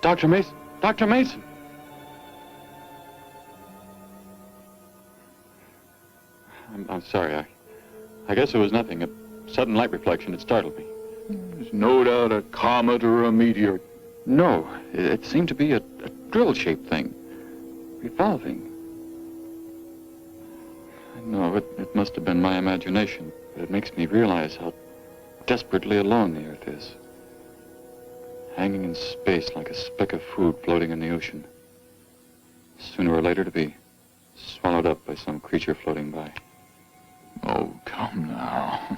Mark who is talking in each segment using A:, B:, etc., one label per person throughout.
A: Dr. Mason! Dr. Mason! I'm sorry. I guess it was nothing. A sudden light reflection. It startled me.
B: There's no doubt a comet or a meteor.
A: No, it seemed to be a drill-shaped thing. Revolving. I know, it must have been my imagination, but it makes me realize how desperately alone the Earth is. Hanging in space like a speck of food floating in the ocean. Sooner or later to be swallowed up by some creature floating by.
B: Oh, come now.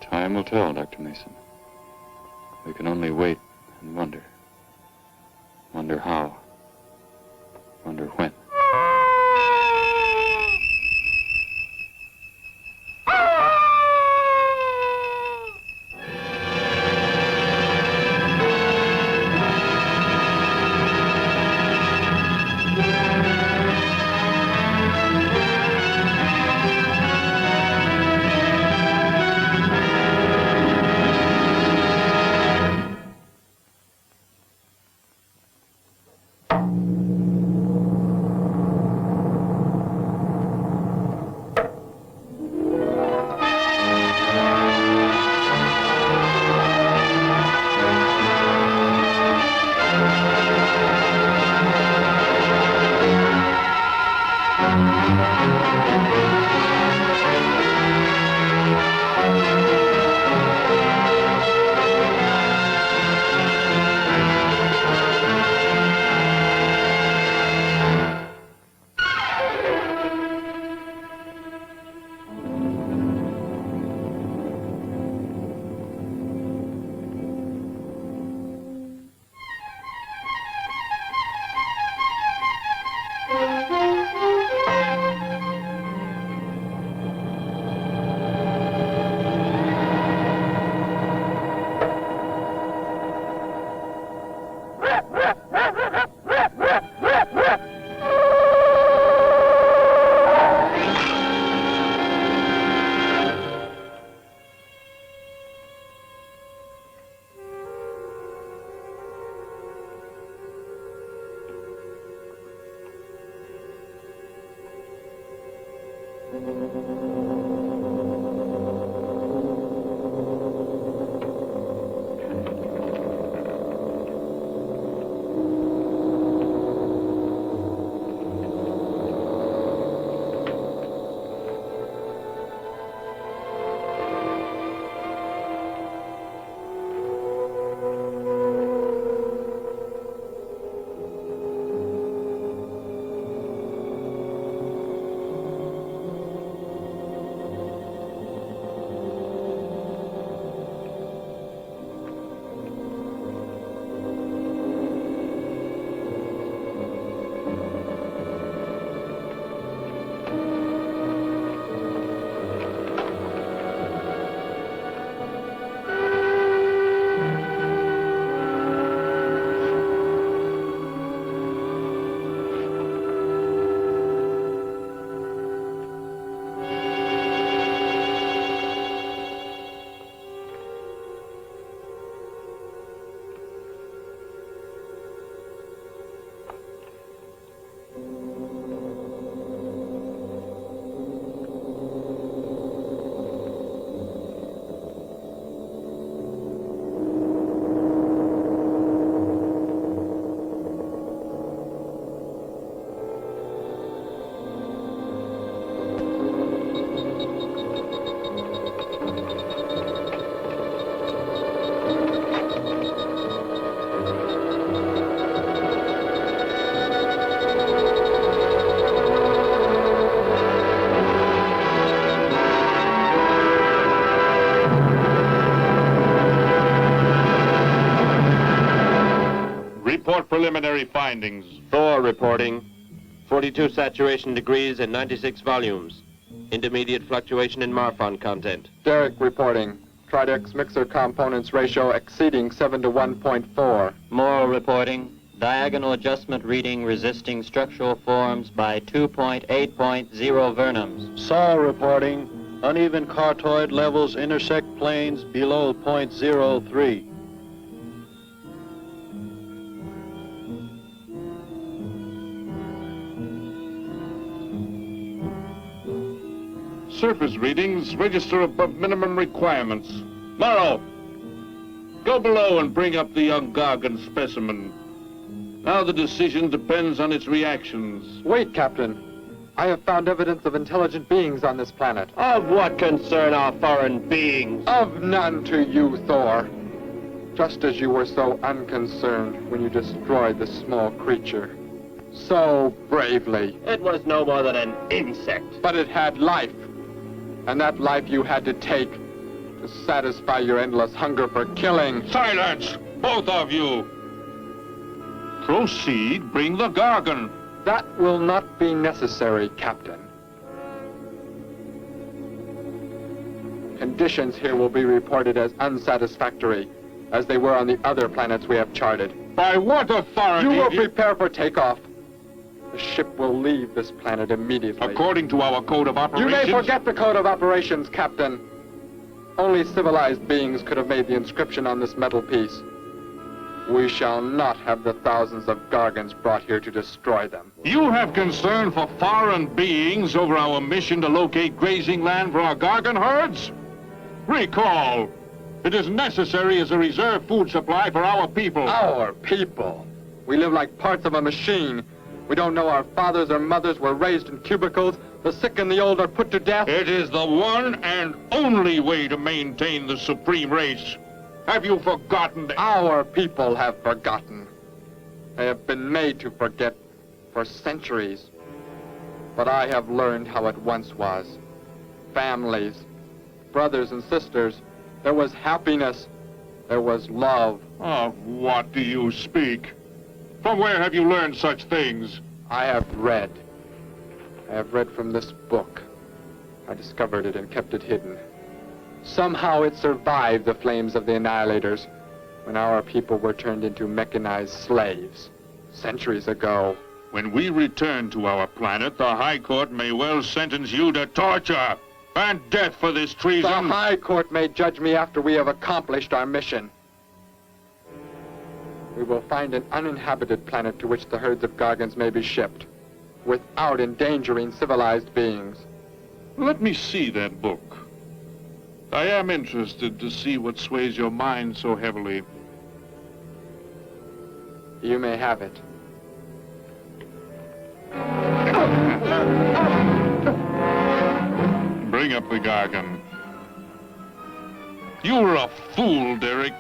A: Time will tell, Dr. Mason. We can only wait and wonder. Wonder how. Wonder when.
C: Report preliminary findings.
D: Thor reporting. 42 saturation degrees and 96 volumes. Intermediate fluctuation in Marfan content.
E: Derek reporting. Tridex mixer components ratio exceeding 7 to 1.4.
F: Morrow reporting. Diagonal adjustment reading resisting structural forms by 2.8.0 vernums.
G: Saul reporting. Uneven cartoid levels intersect planes below .03.
C: Surface readings register above minimum requirements. Morrow, go below and bring up the young Gargan specimen. Now the decision depends on its reactions.
E: Wait, Captain. I have found evidence of intelligent beings on this planet.
D: Of what concern are foreign beings?
E: Of none to you, Thor. Just as you were so unconcerned when you destroyed the small creature. So bravely.
D: It was no more than an insect.
E: But it had life. And that life you had to take to satisfy your endless hunger for killing.
C: Silence, both of you! Proceed, bring the Gargan.
E: That will not be necessary, Captain. Conditions here will be reported as unsatisfactory, as they were on the other planets we have charted.
C: By what authority?
E: You will prepare for takeoff. The ship will leave this planet immediately.
C: According to our code of operations.
E: You may forget the code of operations, Captain. Only civilized beings could have made the inscription on this metal piece. We shall not have the thousands of Gargans brought here to destroy them.
C: You have concern for foreign beings over our mission to locate grazing land for our Gargan herds? Recall, it is necessary as a reserve food supply for our people.
E: Our people? We live like parts of a machine. We don't know our fathers or mothers were raised in cubicles. The sick and the old are put to death.
C: It is the one and only way to maintain the supreme race. Have you forgotten that?
E: Our people have forgotten. They have been made to forget for centuries. But I have learned how it once was. Families, brothers and sisters. There was happiness. There was love.
C: Of what do you speak? From where have you learned such things?
E: I have read. I have read from this book. I discovered it and kept it hidden. Somehow it survived the flames of the Annihilators when our people were turned into mechanized slaves centuries ago.
C: When we return to our planet, the High Court may well sentence you to torture and death for this treason.
E: The High Court may judge me after we have accomplished our mission. We will find an uninhabited planet to which the herds of Gargans may be shipped, without endangering civilized beings.
C: Let me see that book. I am interested to see what sways your mind so heavily.
E: You may have it.
C: Bring up the Gargan. You're a fool, Derek.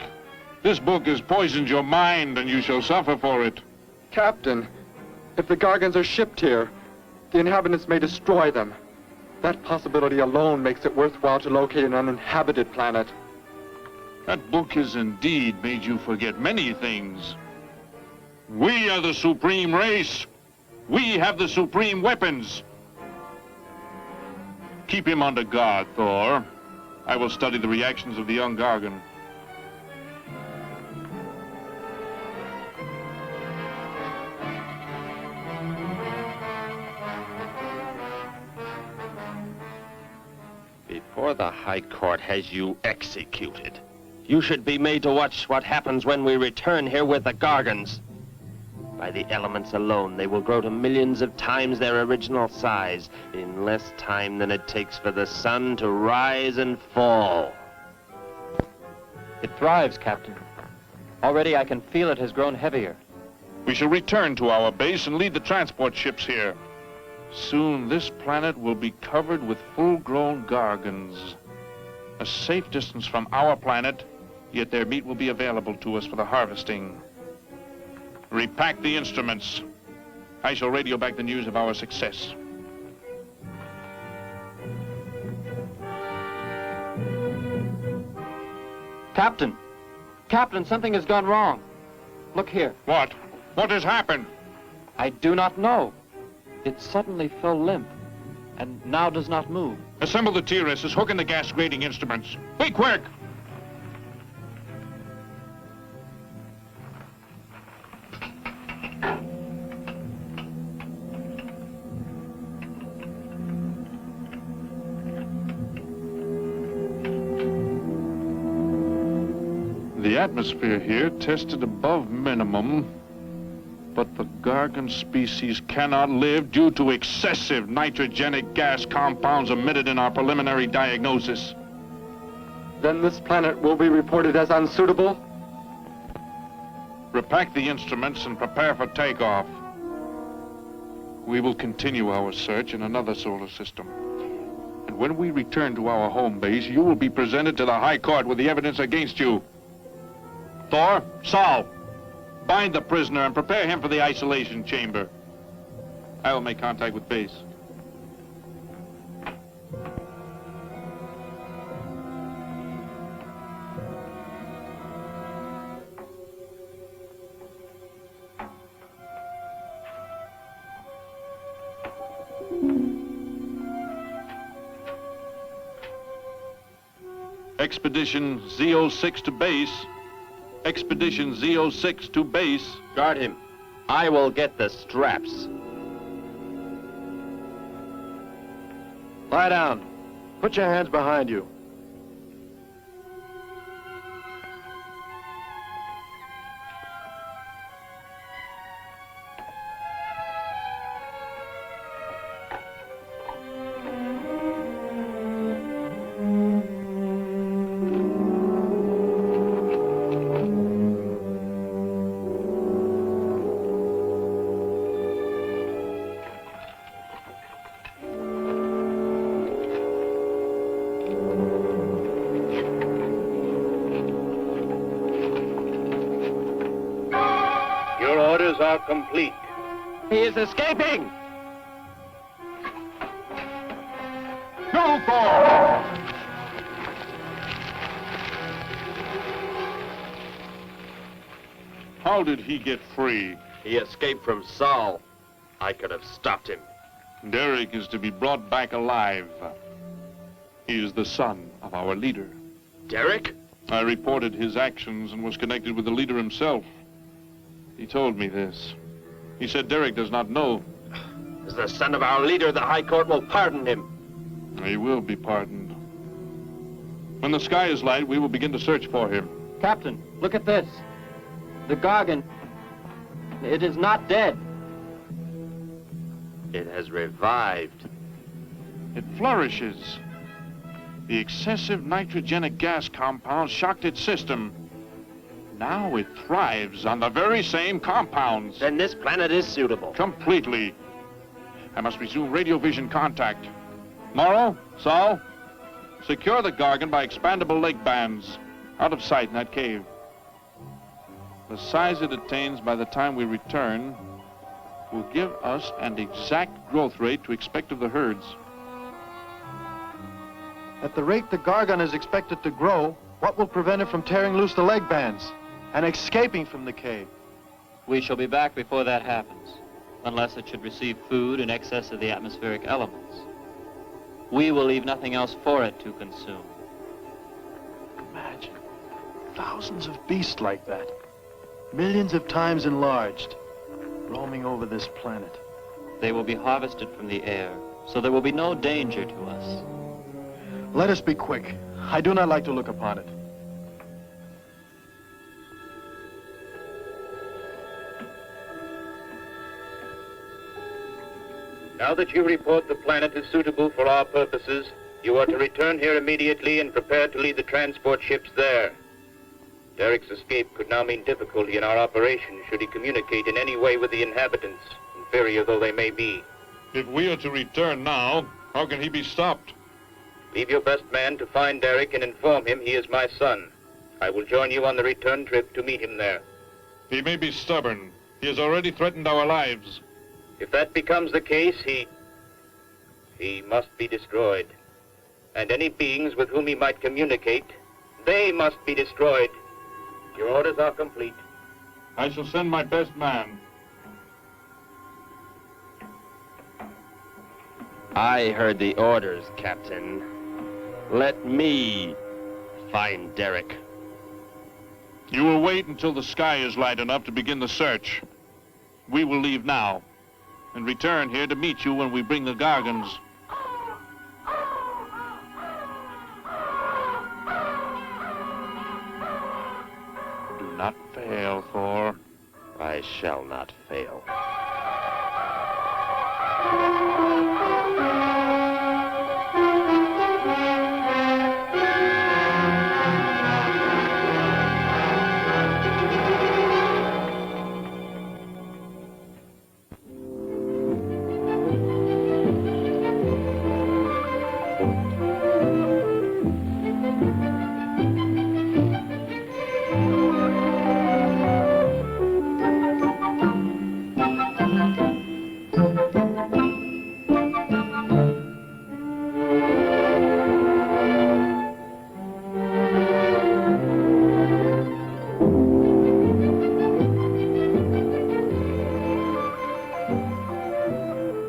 C: This book has poisoned your mind, and you shall suffer for it.
E: Captain, if the Gargans are shipped here, the inhabitants may destroy them. That possibility alone makes it worthwhile to locate an uninhabited planet.
C: That book has indeed made you forget many things. We are the supreme race. We have the supreme weapons. Keep him under guard, Thor. I will study the reactions of the young Gargan.
D: Before the High Court has you executed, you should be made to watch what happens when we return here with the Gargans. By the elements alone, they will grow to millions of times their original size in less time than it takes for the sun to rise and fall.
F: It thrives, Captain. Already I can feel it has grown heavier.
C: We shall return to our base and lead the transport ships here. Soon this planet will be covered with full-grown Gargans. A safe distance from our planet, yet their meat will be available to us for the harvesting. Repack the instruments. I shall radio back the news of our success.
F: Captain! Captain, something has gone wrong. Look here.
C: What? What has happened?
F: I do not know. It suddenly fell limp, and now does not move.
C: Assemble the TRSs, hook in the gas grading instruments. Be quick! The atmosphere here tested above minimum. But the Gargan species cannot live due to excessive nitrogenic gas compounds emitted in our preliminary diagnosis.
E: Then this planet will be reported as unsuitable?
C: Repack the instruments and prepare for takeoff. We will continue our search in another solar system. And when we return to our home base, you will be presented to the High Court with the evidence against you. Thor, Saul, bind the prisoner and prepare him for the isolation chamber. I will make contact with base. Expedition Z06 to base. Expedition Z06 to base.
D: Guard him. I will get the straps.
G: Lie down. Put your hands behind you.
D: Your orders are complete. He is escaping!
C: Go, Thor! How did he get free?
D: He escaped from Saul. I could have stopped him.
C: Derek is to be brought back alive. He is the son of our leader.
D: Derek?
C: I reported his actions and was connected with the leader himself. He told me this. He said Derek does not know.
D: As the son of our leader, the High Court will pardon him.
C: He will be pardoned. When the sky is light, we will begin to search for him.
F: Captain, look at this. The Gargan. It is not dead.
D: It has revived.
C: It flourishes. The excessive nitrogenic gas compounds shocked its system. Now it thrives on the very same compounds.
D: Then this planet is suitable.
C: Completely. I must resume radio vision contact. Morrow, Saul, secure the Gargan by expandable leg bands. Out of sight in that cave. The size it attains by the time we return will give us an exact growth rate to expect of the herds.
G: At the rate the Gargan is expected to grow, what will prevent it from tearing loose the leg bands and escaping from the cave?
F: We shall be back before that happens, unless it should receive food in excess of the atmospheric elements. We will leave nothing else for it to consume.
G: Imagine thousands of beasts like that, millions of times enlarged, roaming over this planet.
F: They will be harvested from the air, so there will be no danger to us.
G: Let us be quick. I do not like to look upon it.
H: Now that you report the planet is suitable for our purposes, you are to return here immediately and prepare to lead the transport ships there. Derek's escape could now mean difficulty in our operation should he communicate in any way with the inhabitants, inferior though they may be.
C: If we are to return now, how can he be stopped?
H: Leave your best man to find Derek and inform him he is my son. I will join you on the return trip to meet him there.
C: He may be stubborn. He has already threatened our lives.
H: If that becomes the case, he must be destroyed. And any beings with whom he might communicate, they must be destroyed. Your orders are complete.
C: I shall send my best man.
D: I heard the orders, Captain. Let me find Derek.
C: You will wait until the sky is light enough to begin the search. We will leave now and return here to meet you when we bring the Gargans. Do not fail, Thor.
D: I shall not fail.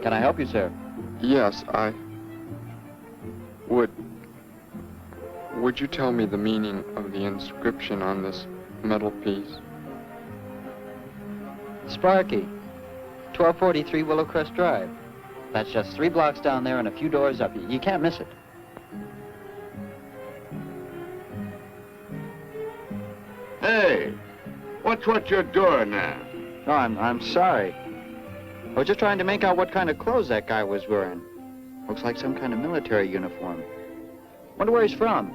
F: Can I help you, sir?
E: Yes, I would. Would you tell me the meaning of the inscription on this metal piece?
F: Sparky, 1243 Willowcrest Drive. That's just 3 blocks down there and a few doors up. You can't miss it.
B: Hey, what's what you're doing now?
F: No, I'm sorry. I was just trying to make out what kind of clothes that guy was wearing. Looks like some kind of military uniform. Wonder where he's from.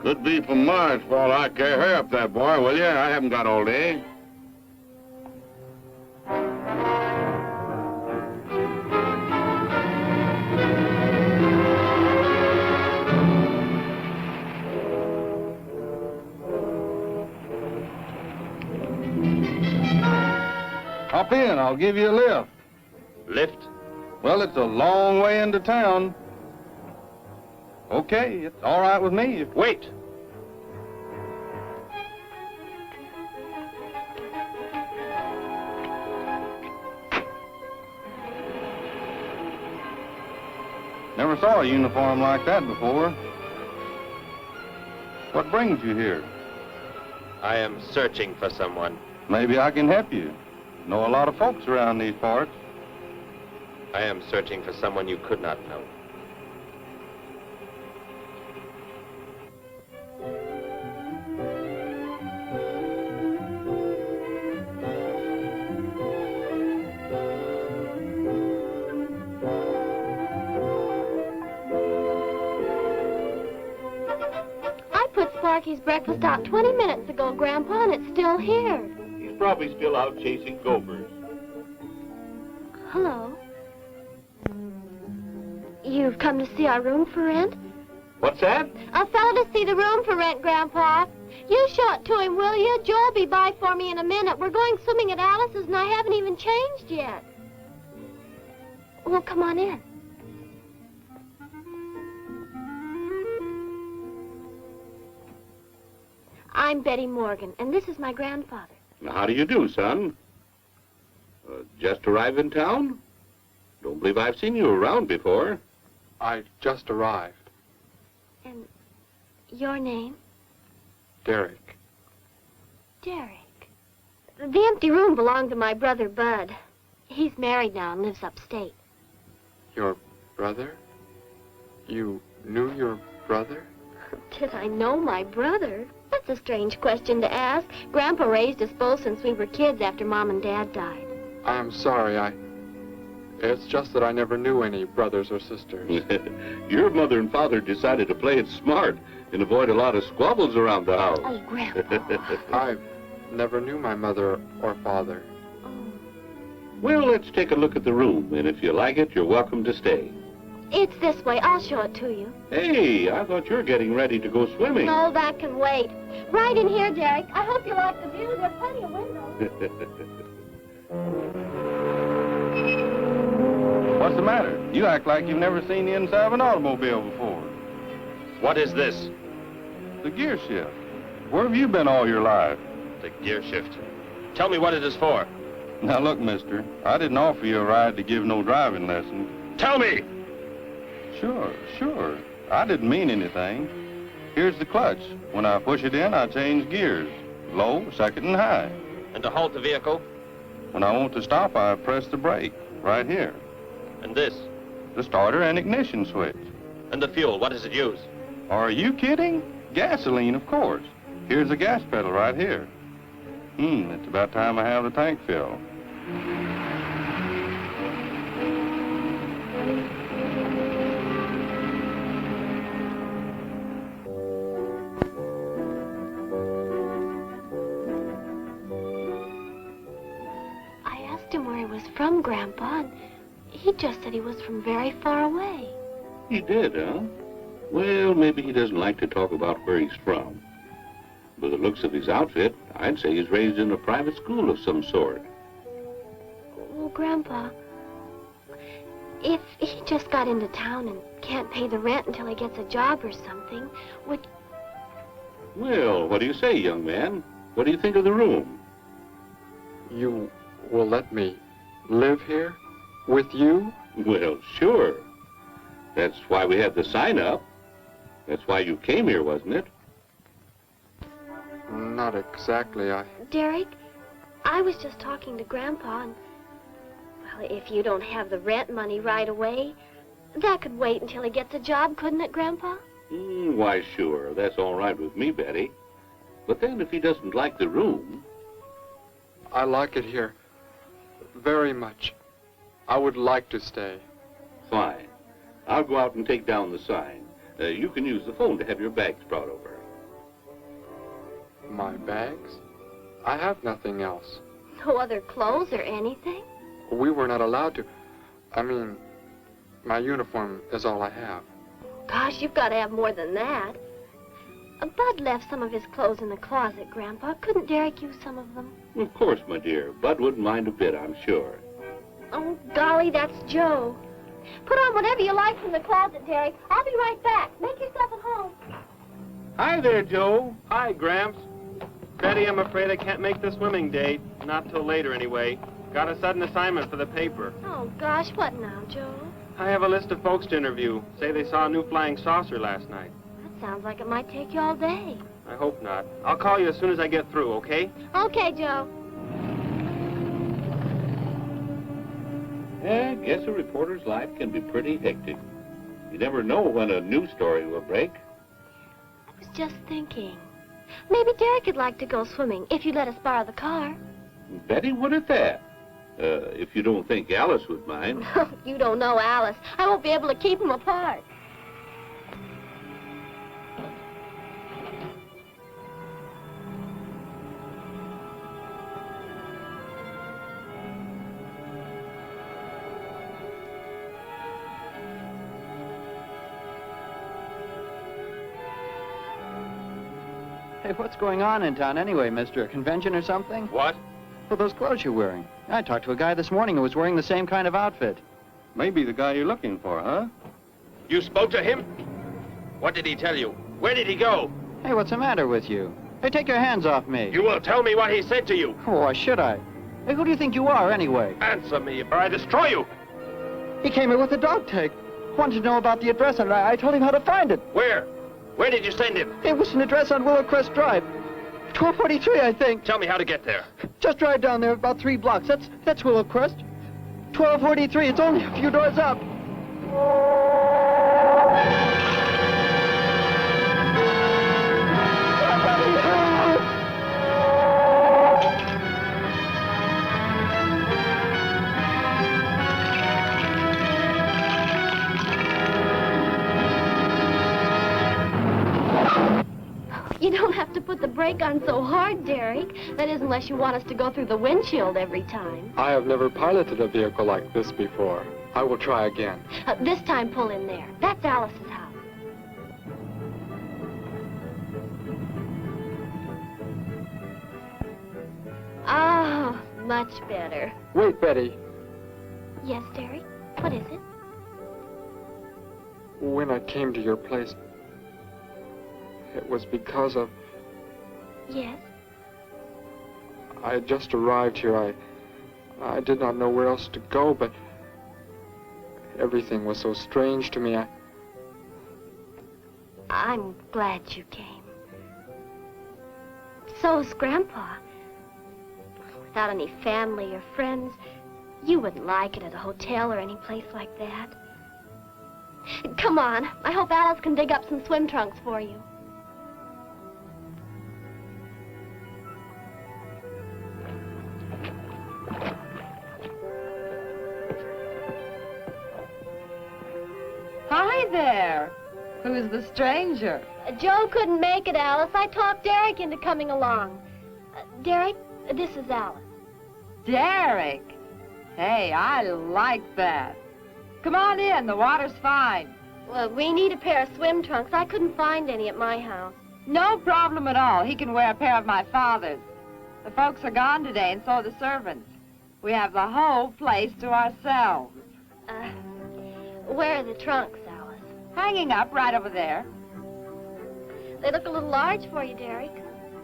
B: Could be from Mars for all I care. Hurry up that boy, will you? I haven't got all day.
I: Hop in, I'll give you a lift.
D: Lift?
I: Well, it's a long way into town. Okay, it's all right with me.
D: Wait!
I: Never saw a uniform like that before. What brings you here?
D: I am searching for someone.
I: Maybe I can help you. Know a lot of folks around these parts.
D: I am searching for someone you could not know.
J: I put Sparky's breakfast out 20 minutes ago, Grandpa, and it's still here.
H: He's probably still out chasing gophers.
J: Hello. You've come to see our room for rent?
H: What's that?
J: A fellow to see the room for rent, Grandpa. You show it to him, will you? Joe'll be by for me in a minute. We're going swimming at Alice's, and I haven't even changed yet. Well, come on in. I'm Betty Morgan, and this is my grandfather.
B: How do you do, son? Just arrived in town? Don't believe I've seen you around before.
E: I just arrived.
J: And your name?
E: Derek.
J: Derek. The empty room belonged to my brother, Bud. He's married now and lives upstate.
E: Your brother? You knew your brother?
J: Did I know my brother? That's a strange question to ask. Grandpa raised us both since we were kids after Mom and Dad died.
E: I'm sorry, It's just that I never knew any brothers or sisters.
B: Your mother and father decided to play it smart and avoid a lot of squabbles around the house.
J: Oh, Grandpa.
E: I never knew my mother or father.
B: Well, let's take a look at the room, and if you like it, you're welcome to stay.
J: It's this way. I'll show it to you.
B: Hey, I thought you were getting ready to go swimming.
J: No, that can wait. Right in here, Derek. I hope you like the view. There are plenty of windows.
I: What's the matter? You act like you've never seen the inside of an automobile before.
D: What is this?
I: The gear shift. Where have you been all your life?
D: The gear shift. Tell me what it is for.
I: Now look, mister, I didn't offer you a ride to give no driving lessons.
D: Tell me!
I: Sure. I didn't mean anything. Here's the clutch. When I push it in, I change gears. Low, second, and high.
D: And to halt the vehicle?
I: When I want to stop, I press the brake, right here.
D: And this?
I: The starter and ignition switch.
D: And the fuel, what does it use?
I: Are you kidding? Gasoline, of course. Here's the gas pedal right here. It's about time I have the tank filled.
J: I asked him where he was from, Grandpa, and he just said he was from very far away.
B: He did, huh? Well, maybe he doesn't like to talk about where he's from. By the looks of his outfit, I'd say he's raised in a private school of some sort.
J: Well, Grandpa, if he just got into town and can't pay the rent until he gets a job or something, would...
B: Well, what do you say, young man? What do you think of the room?
E: You will let me live here with you?
B: Well, sure. That's why we had the sign up. That's why you came here, wasn't it?
E: Not exactly.
J: Derek, I was just talking to Grandpa, and... Well, if you don't have the rent money right away, that could wait until he gets a job, couldn't it, Grandpa?
B: Why, sure. That's all right with me, Betty. But then if he doesn't like the room...
E: I like it here very much. I would like to stay.
B: Fine. I'll go out and take down the sign. You can use the phone to have your bags brought over.
E: My bags? I have nothing else.
J: No other clothes or anything?
E: We were not allowed to. I mean, my uniform is all I have.
J: Gosh, you've got to have more than that. Bud left some of his clothes in the closet, Grandpa. Couldn't Derek use some of them?
B: Of course, my dear. Bud wouldn't mind a bit, I'm sure.
J: Oh, golly, that's Joe. Put on whatever you like from the closet, Derek. I'll be right back. Make yourself at home.
D: Hi there, Joe.
K: Hi, Gramps. Betty, I'm afraid I can't make the swimming date. Not till later, anyway. Got a sudden assignment for the paper.
J: Oh, gosh, what now, Joe?
K: I have a list of folks to interview. Say they saw a new flying saucer last night.
J: That sounds like it might take you all day.
K: I hope not. I'll call you as soon as I get through, okay?
J: Okay, Joe.
B: I guess a reporter's life can be pretty hectic. You never know when a news story will break.
J: I was just thinking. Maybe Derek would like to go swimming if you let us borrow the car.
B: Betty would at that. If you don't think Alice would mind.
J: You don't know Alice. I won't be able to keep them apart.
F: Hey, what's going on in town anyway, mister? A convention or something?
D: What?
F: Well, those clothes you're wearing. I talked to a guy this morning who was wearing the same kind of outfit.
I: Maybe the guy you're looking for, huh?
D: You spoke to him? What did he tell you? Where did he go?
F: Hey, what's the matter with you? Hey, take your hands off me.
D: You will tell me what he said to you.
F: Oh, why should I? Hey, who do you think you are, anyway?
D: Answer me, or I destroy you.
F: He came here with a dog tag. Wanted to know about the address, and I told him how to find it.
D: Where? Where did you send him?
F: It was an address on Willow Crest Drive. 1243, I think.
D: Tell me how to get there.
F: Just drive down there about 3 blocks. That's Willow Crest. 1243. It's only a few doors up.
J: You don't have to put the brake on so hard, Derek. That is, unless you want us to go through the windshield every time.
E: I have never piloted a vehicle like this before. I will try again.
J: This time, pull in there. That's Alice's house. Ah, much better.
E: Wait, Betty.
J: Yes, Derek? What is it?
E: When I came to your place, it was because of...
J: Yes?
E: I had just arrived here. I did not know where else to go, but everything was so strange to me.
J: I'm glad you came. So's Grandpa. Without any family or friends, you wouldn't like it at a hotel or any place like that. Come on. I hope Alice can dig up some swim trunks for you.
L: there. Who's the stranger?
J: Joe couldn't make it, Alice. I talked Derek into coming along. Derek, this is Alice.
L: Derek. Hey, I like that. Come on in, the water's fine.
J: Well, we need a pair of swim trunks. I couldn't find any at my house.
L: No problem at all. He can wear a pair of my father's. The folks are gone today, and so are the servants. We have the whole place to ourselves.
J: Where are the trunks, Alice?
L: Hanging up right over there.
J: They look a little large for you, Derek.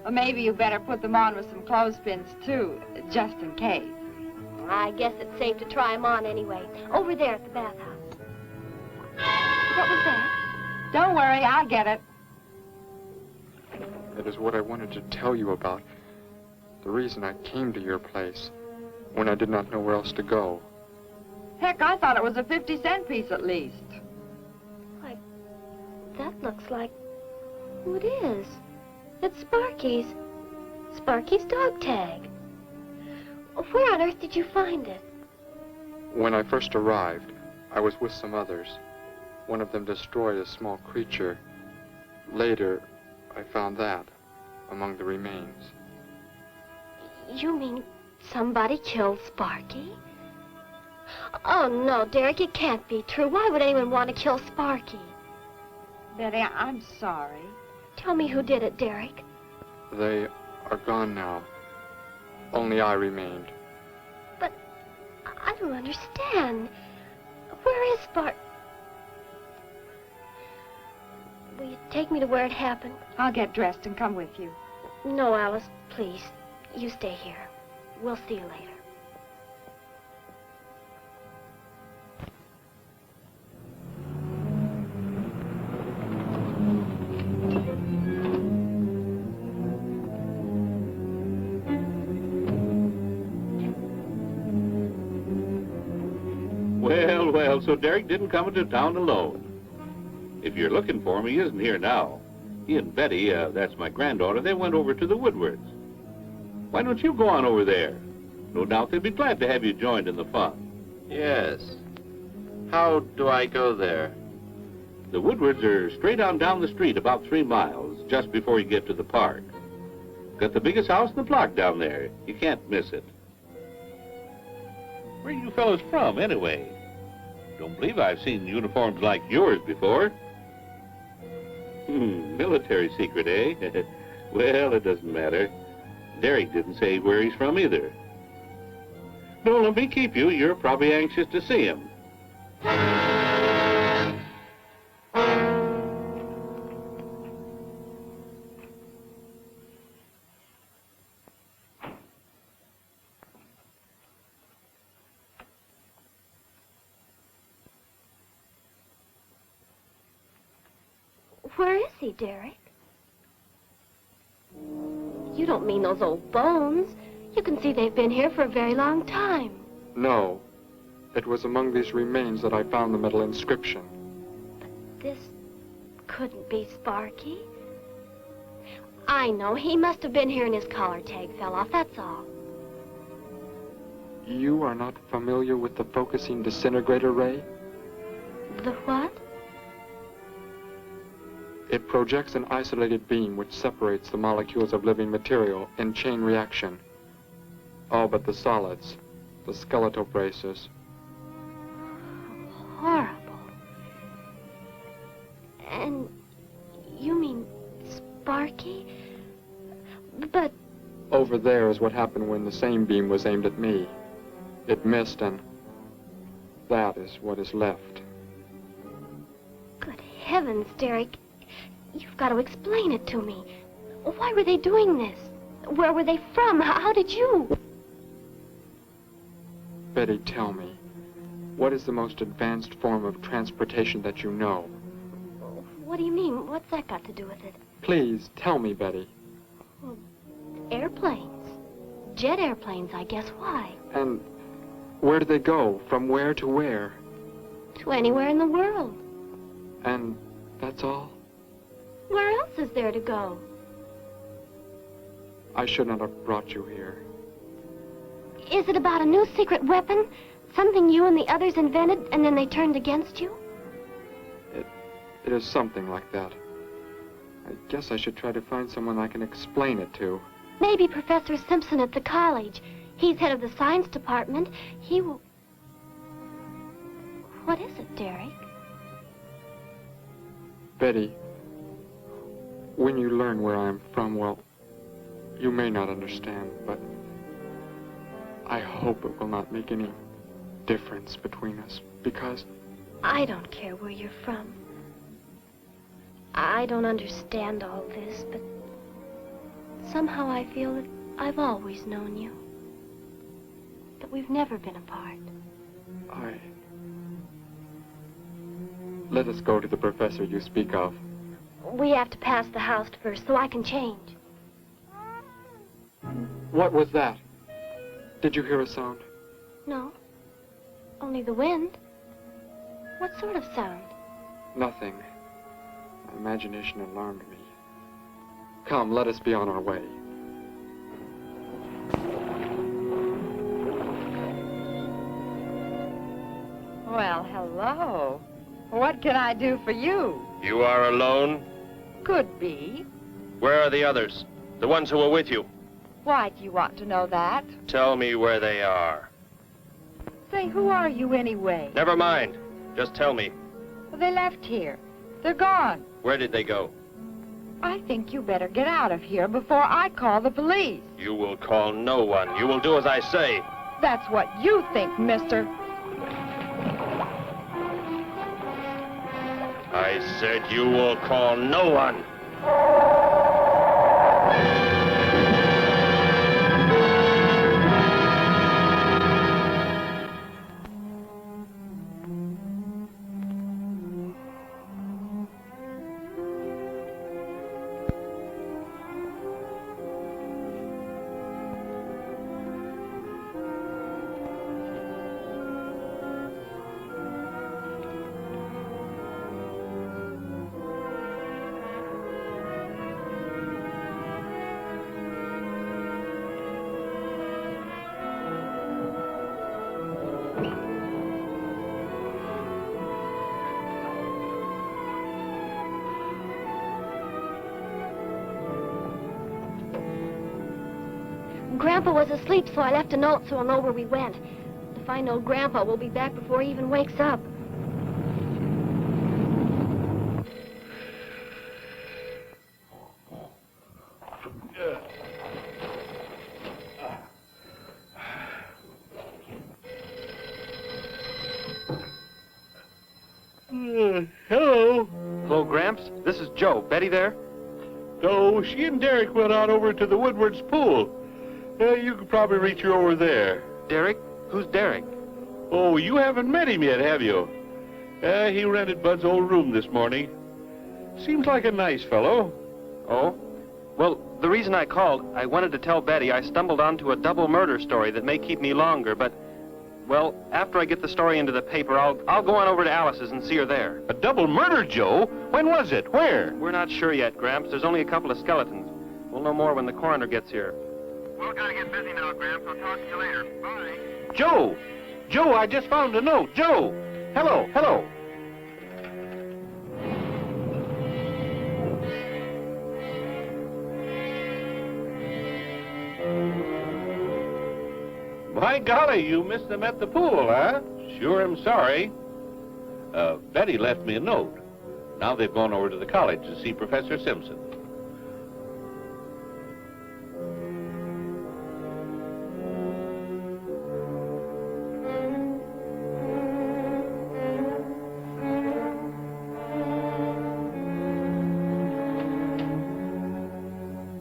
L: Or maybe you better put them on with some clothespins, too, just in case.
J: I guess it's safe to try them on anyway. Over there at the bathhouse. What was that?
L: Don't worry, I'll get it.
E: It is what I wanted to tell you about. The reason I came to your place when I did not know where else to go.
L: Heck, I thought it was a 50-cent piece at least.
J: Why, that looks like... who it is. It's Sparky's. Sparky's dog tag. Where on earth did you find it?
E: When I first arrived, I was with some others. One of them destroyed a small creature. Later, I found that among the remains.
J: You mean somebody killed Sparky? Oh, no, Derek, it can't be true. Why would anyone want to kill Sparky?
L: Betty, I'm sorry.
J: Tell me who did it, Derek.
E: They are gone now. Only I remained.
J: But I don't understand. Where is Sparky? Will you take me to where it happened?
L: I'll get dressed and come with you.
J: No, Alice, please. You stay here. We'll see you later.
B: Well, so Derek didn't come into town alone. If you're looking for him, he isn't here now. He and Betty, that's my granddaughter, they went over to the Woodwards. Why don't you go on over there? No doubt they'd be glad to have you joined in the fun.
I: Yes. How do I go there?
B: The Woodwards are straight on down the street about 3 miles, just before you get to the park. Got the biggest house in the block down there. You can't miss it. Where are you fellas from, anyway? Don't believe I've seen uniforms like yours before. Military secret, eh? Well, it doesn't matter. Derek didn't say where he's from either. Don't let me keep you. You're probably anxious to see him.
J: Where is he, Derek? You don't mean those old bones. You can see they've been here for a very long time.
E: No. It was among these remains that I found the metal inscription.
J: But this couldn't be Sparky. I know. He must have been here and his collar tag fell off, that's all.
E: You are not familiar with the focusing disintegrator ray?
J: The what?
E: It projects an isolated beam which separates the molecules of living material in chain reaction. All but the solids, the skeletal braces.
J: Horrible. And you mean Sparky? But...
E: Over there is what happened when the same beam was aimed at me. It missed, and that is what is left.
J: Good heavens, Derek. You've got to explain it to me. Why were they doing this? Where were they from? How did you?
E: Betty, tell me, what is the most advanced form of transportation that you know?
J: What do you mean? What's that got to do with it?
E: Please, tell me, Betty.
J: Well, airplanes. Jet airplanes, I guess. Why?
E: And where do they go? From where to where?
J: To anywhere in the world.
E: And that's all?
J: Where else is there to go?
E: I should not have brought you here.
J: Is it about a new secret weapon? Something you and the others invented and then they turned against you?
E: It is something like that. I guess I should try to find someone I can explain it to.
J: Maybe Professor Simpson at the college. He's head of the science department. He will... What is it, Derek?
E: Betty, when you learn where I'm from, well, you may not understand, but I hope it will not make any difference between us, because...
J: I don't care where you're from. I don't understand all this, but somehow I feel that I've always known you. That we've never been apart.
E: Let us go to the professor you speak of.
J: We have to pass the house first so I can change.
E: What was that? Did you hear a sound?
J: No. Only the wind. What sort of sound?
E: Nothing. My imagination alarmed me. Come, let us be on our way.
L: Well, hello. What can I do for you?
D: You are alone?
L: Could be.
D: Where are the others? The ones who were with you?
L: Why do you want to know that?
D: Tell me where they are.
L: Say, who are you anyway?
D: Never mind. Just tell me.
L: Well, they left here. They're gone.
D: Where did they go?
L: I think you better get out of here before I call the police.
D: You will call no one. You will do as I say.
L: That's what you think, mister.
D: I said you will call no one.
J: Grandpa was asleep, so I left a note so I'll know where we went. If I know Grandpa, we'll be back before he even wakes up.
B: Hello.
K: Hello, Gramps. This is Joe. Betty there?
B: Oh, she and Derek went out over to the Woodward's pool. You could probably reach her over there.
K: Derek? Who's Derek?
B: Oh, you haven't met him yet, have you? He rented Bud's old room this morning. Seems like a nice fellow.
K: Oh? Well, the reason I called, I wanted to tell Betty I stumbled onto a double murder story that may keep me longer, but, well, after I get the story into the paper, I'll go on over to Alice's and see her there.
B: A double murder, Joe? When was it? Where?
K: We're not sure yet, Gramps. There's only a couple of skeletons. We'll know more when the coroner gets here.
H: Well, gotta get busy now, Gramps. I'll talk to you later. Bye.
B: Joe! Joe, I just found a note. Joe! Hello, hello. My golly, you missed them at the pool, huh? Sure am sorry. Betty left me a note. Now they've gone over to the college to see Professor Simpson.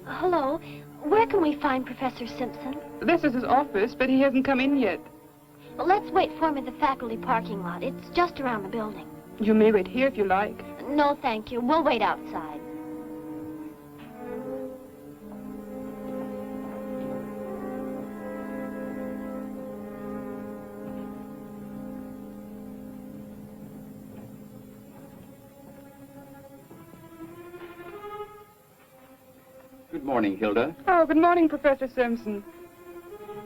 J: Hello. Where can we find Professor Simpson?
M: This is his office, but he hasn't come in yet.
J: Well, let's wait for him at the faculty parking lot. It's just around the building.
M: You may wait here if you like.
J: No, thank you. We'll wait outside.
N: Good morning, Hilda.
M: Oh, good morning, Professor Simpson.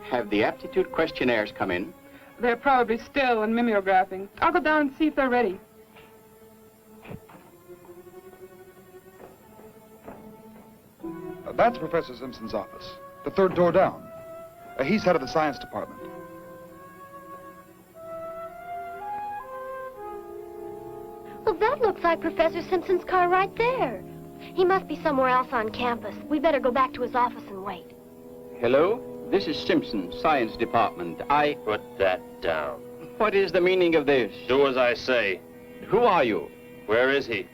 N: Have the aptitude questionnaires come in?
M: They're probably still in mimeographing. I'll go down and see if they're ready.
O: That's Professor Simpson's office. The third door down. He's head of the science department.
J: Well, that looks like Professor Simpson's car right there. He must be somewhere else on campus. We better go back to his office and wait.
N: Hello? This is Simpson, science department.
D: Put that down.
N: What is the meaning of this?
D: Do as I say.
N: Who are you?
D: Where is he?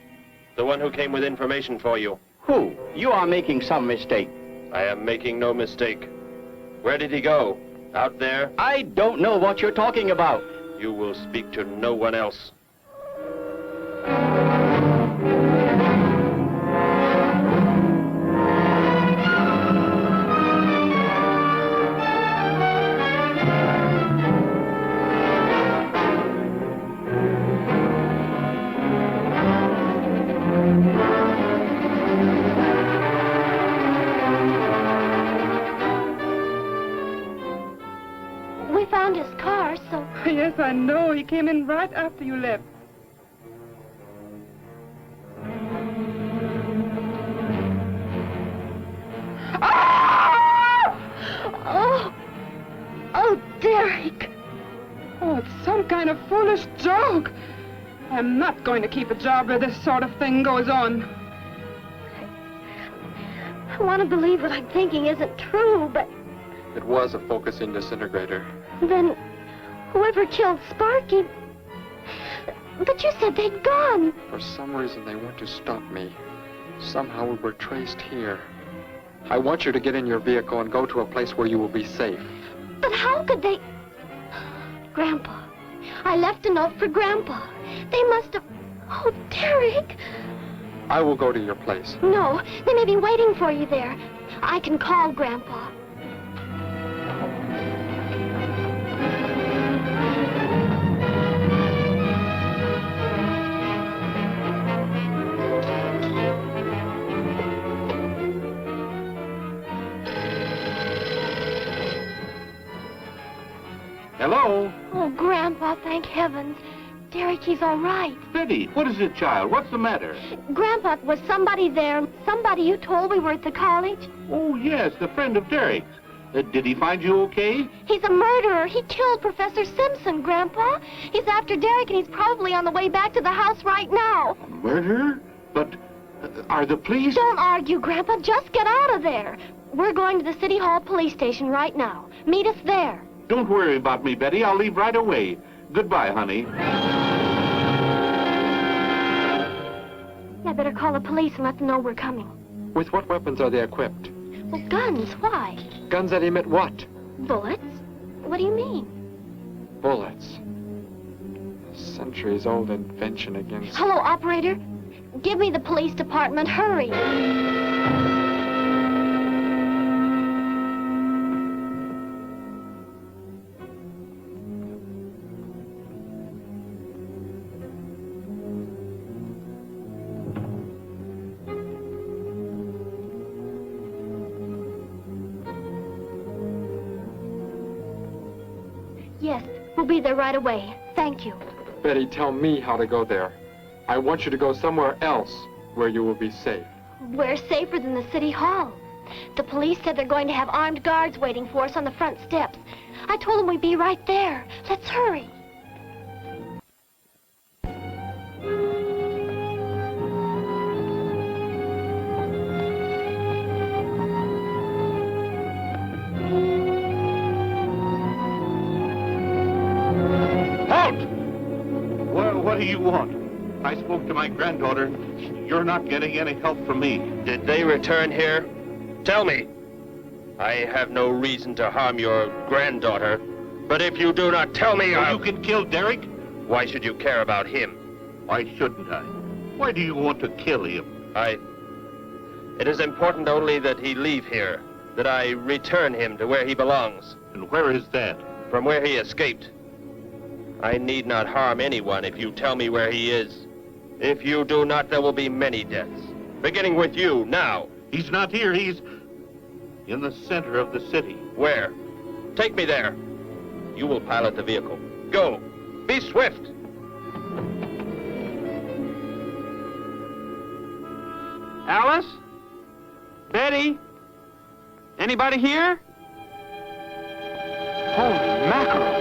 D: The one who came with information for you.
N: Who? You are making some mistake.
D: I am making no mistake. Where did he go? Out there?
N: I don't know what you're talking about.
D: You will speak to no one else.
J: We found his car, so...
M: Yes, I know. He came in right after you left.
J: Oh! Oh, Derek!
M: Oh, it's some kind of foolish joke. I'm not going to keep a job where this sort of thing goes on.
J: I want to believe what I'm thinking isn't true, but
E: It was a focusing disintegrator.
J: then whoever killed Sparky... But you said they'd gone.
E: For some reason, they want to stop me. Somehow we were traced here. I want you to get in your vehicle and go to a place where you will be safe.
J: But how could they... Grandpa. I left a note for Grandpa. They must have... Oh, Derek.
E: I will go to your place.
J: No, they may be waiting for you there. I can call Grandpa.
B: Hello?
J: Oh, Grandpa, thank heavens. Derek, he's all right.
B: Betty, what is it, child? What's the matter?
J: Grandpa, was somebody there? Somebody you told we were at the college?
B: Oh, yes, the friend of Derek's. Did he find you okay?
J: He's a murderer. He killed Professor Simpson, Grandpa. He's after Derek, and he's probably on the way back to the house right now.
B: A murderer? But are the police...
J: Don't argue, Grandpa. Just get out of there. We're going to the City Hall police station right now. Meet us there.
B: Don't worry about me, Betty. I'll leave right away. Goodbye, honey.
J: I better call the police and let them know we're coming.
E: With what weapons are they equipped?
J: Well, guns. Why?
E: Guns that emit what?
J: Bullets? What do you mean?
E: Bullets. A centuries-old invention against...
J: Hello, operator. Give me the police department. Hurry. Yes, we'll be there right away. Thank you.
E: Betty, tell me how to go there. I want you to go somewhere else where you will be safe.
J: We're safer than the City Hall. The police said they're going to have armed guards waiting for us on the front steps. I told them we'd be right there. Let's hurry.
B: What do you want? I spoke to my granddaughter. You're not getting any help from me.
D: Did they return here? Tell me. I have no reason to harm your granddaughter, but if you do not tell me,
B: You can kill Derek?
D: Why should you care about him?
B: Why shouldn't I? Why do you want to kill him?
D: It is important only that he leave here, that I return him to where he belongs.
B: And where is that?
D: From where he escaped. I need not harm anyone if you tell me where he is. If you do not, there will be many deaths. Beginning with you, now.
B: He's not here. He's in the center of the city.
D: Where? Take me there. You will pilot the vehicle. Go. Be swift.
K: Alice? Betty? Anybody here? Holy mackerel.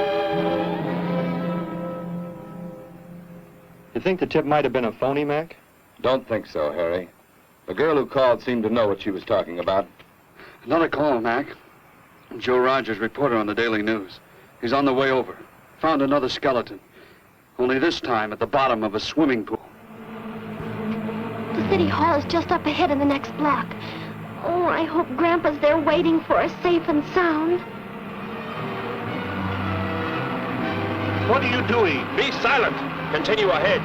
O: You think the tip might have been a phony, Mac?
I: Don't think so, Harry. The girl who called seemed to know what she was talking about.
P: Another call, Mac. Joe Rogers, reporter on the Daily News. He's on the way over. Found another skeleton. Only this time at the bottom of a swimming pool.
J: The city hall is just up ahead in the next block. Oh, I hope Grandpa's there waiting for us safe and sound.
D: What are you doing? Be silent. Continue ahead.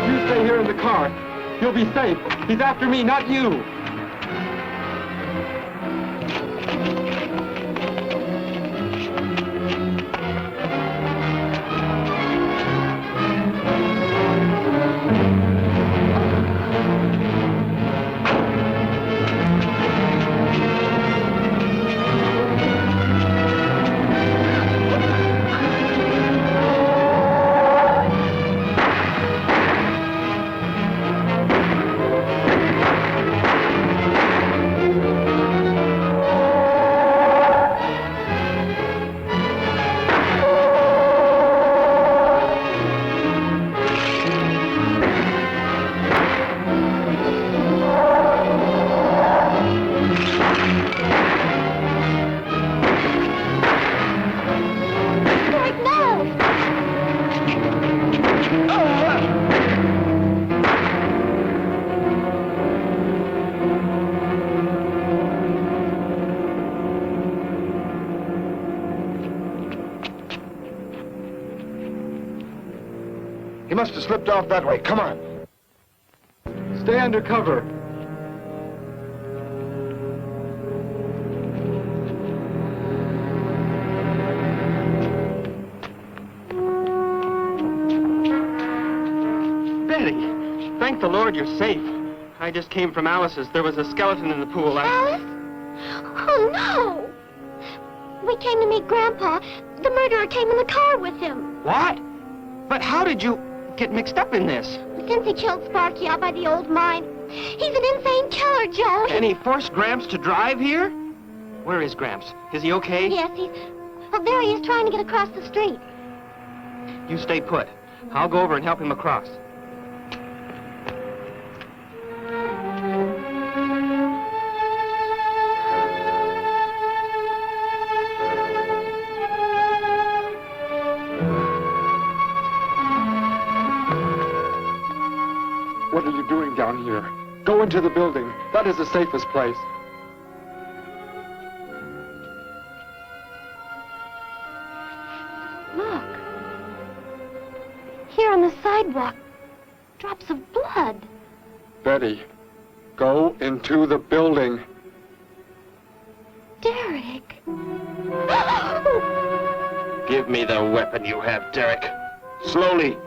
E: You stay here in the car. You'll be safe. He's after me, not you.
O: He must have slipped off that way. Come on.
E: Stay under cover.
K: Betty, thank the Lord you're safe. I just came from Alice's. There was a skeleton in the pool.
J: Alice? Oh, no! We came to meet Grandpa. The murderer came in the car with him.
K: What? But how did you get mixed up in this?
J: Since he killed Sparky out by the old mine. He's an insane killer, Joe.
K: And he forced Gramps to drive here? Where is Gramps? Is he okay?
J: Yes, he's... Well, there he is trying to get across the street.
K: You stay put. I'll go over and help him across.
E: What are you doing down here? Go into the building. That is the safest place.
J: Look. Here on the sidewalk. Drops of blood.
E: Betty, go into the building.
J: Derek.
D: Give me the weapon you have, Derek. Slowly.